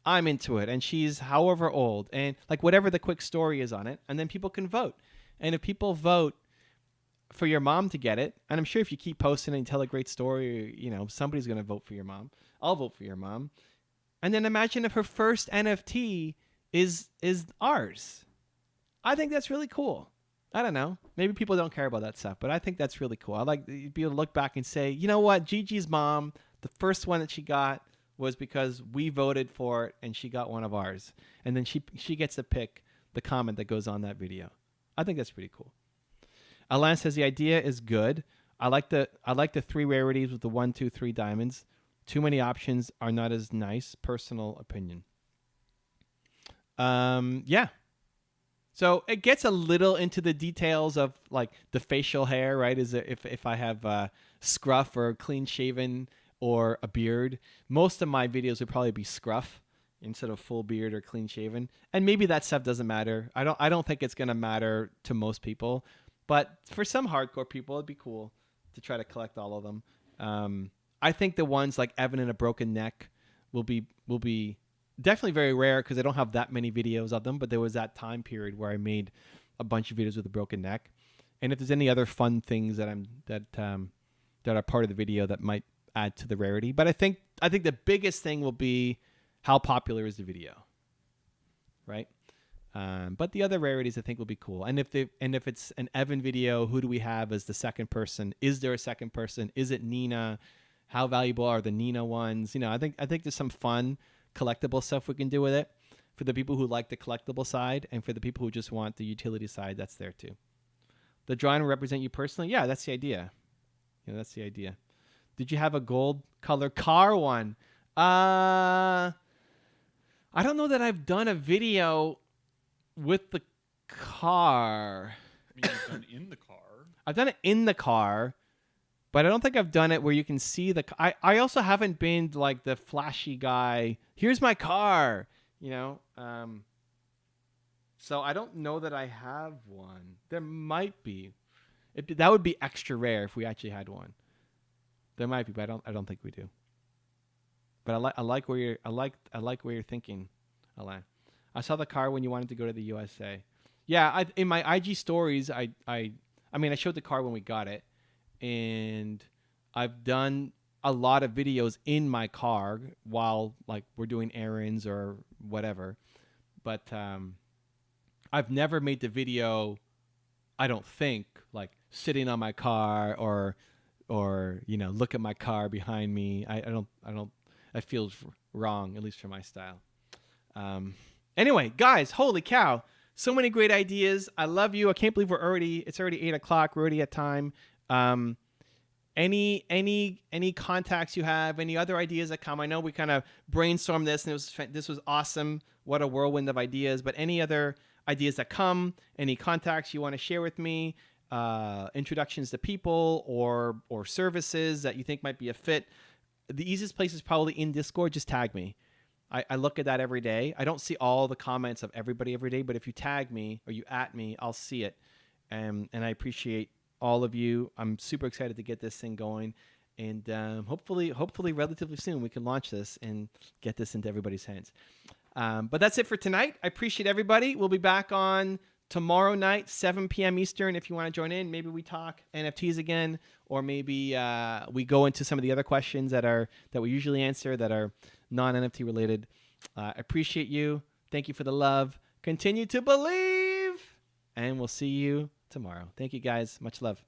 I'm into it, and she's however old, and like whatever the quick story is on it, and then people can vote. And if people vote for your mom to get it, and I'm sure if you keep posting and tell a great story, somebody's going to vote for your mom. I'll vote for your mom. And then imagine if her first NFT is ours. I think that's really cool. I don't know. Maybe people don't care about that stuff, but I think that's really cool. I like to be able to look back and say, you know what, Gigi's mom, the first one that she got was because we voted for it and she got one of ours. And then she gets to pick the comment that goes on that video. I think that's pretty cool. Alan says the idea is good. I like the 3 rarities with the 1, 2, 3 diamonds. Too many options are not as nice. Personal opinion. Yeah. So it gets a little into the details of like the facial hair, right? Is it if I have scruff or clean shaven or a beard? Most of my videos would probably be scruff instead of full beard or clean shaven. And maybe that stuff doesn't matter. I don't think it's gonna matter to most people, but for some hardcore people, it'd be cool to try to collect all of them. I think the ones like Evan and a broken neck will be definitely very rare because I don't have that many videos of them, but there was that time period where I made a bunch of videos with a broken neck. And if there's any other fun things that are part of the video that might add to the rarity, but I think the biggest thing will be how popular is the video, right? But the other rarities I think will be cool. And if it's an Evan video, who do we have as the second person? Is there a second person? Is it Nina? How valuable are the Nina ones? I think there's some fun collectible stuff we can do with it for the people who like the collectible side, and for the people who just want the utility side, that's there too. The drawing will represent you personally. Yeah, that's the idea. That's the idea. Did you have a gold color car one? I don't know that I've done a video with the car. I mean, you've done in the car. I've done it in the car, but I don't think I've done it where you can see the. I also haven't been like the flashy guy. Here's my car, So I don't know that I have one. There might be. That would be extra rare if we actually had one. There might be, but I don't think we do. But I like where you're thinking, Alain. I saw the car when you wanted to go to the USA. Yeah, in my IG stories, I showed the car when we got it. And I've done a lot of videos in my car while like we're doing errands or whatever. But I've never made the video, I don't think, like sitting on my car or look at my car behind me. I don't that feels wrong, at least for my style. Anyway, guys, holy cow. So many great ideas. I love you. I can't believe it's already 8 o'clock. We're already at time. Any contacts you have, any other ideas that come? I know we kind of brainstormed this and this was awesome. What a whirlwind of ideas, but any other ideas that come, any contacts you want to share with me, introductions to people or services that you think might be a fit. The easiest place is probably in Discord. Just tag me. I look at that every day. I don't see all the comments of everybody every day, but if you tag me or you at me, I'll see it. And I appreciate all of you. I'm super excited to get this thing going, and hopefully relatively soon we can launch this and get this into everybody's hands. But that's it for tonight. I appreciate everybody. We'll be back on tomorrow night, 7 p.m. Eastern. If you want to join in, maybe we talk NFTs again, or maybe we go into some of the other questions that we usually answer that are non-NFT related. I appreciate you. Thank you for the love. Continue to believe, and we'll see you tomorrow. Thank you, guys. Much love.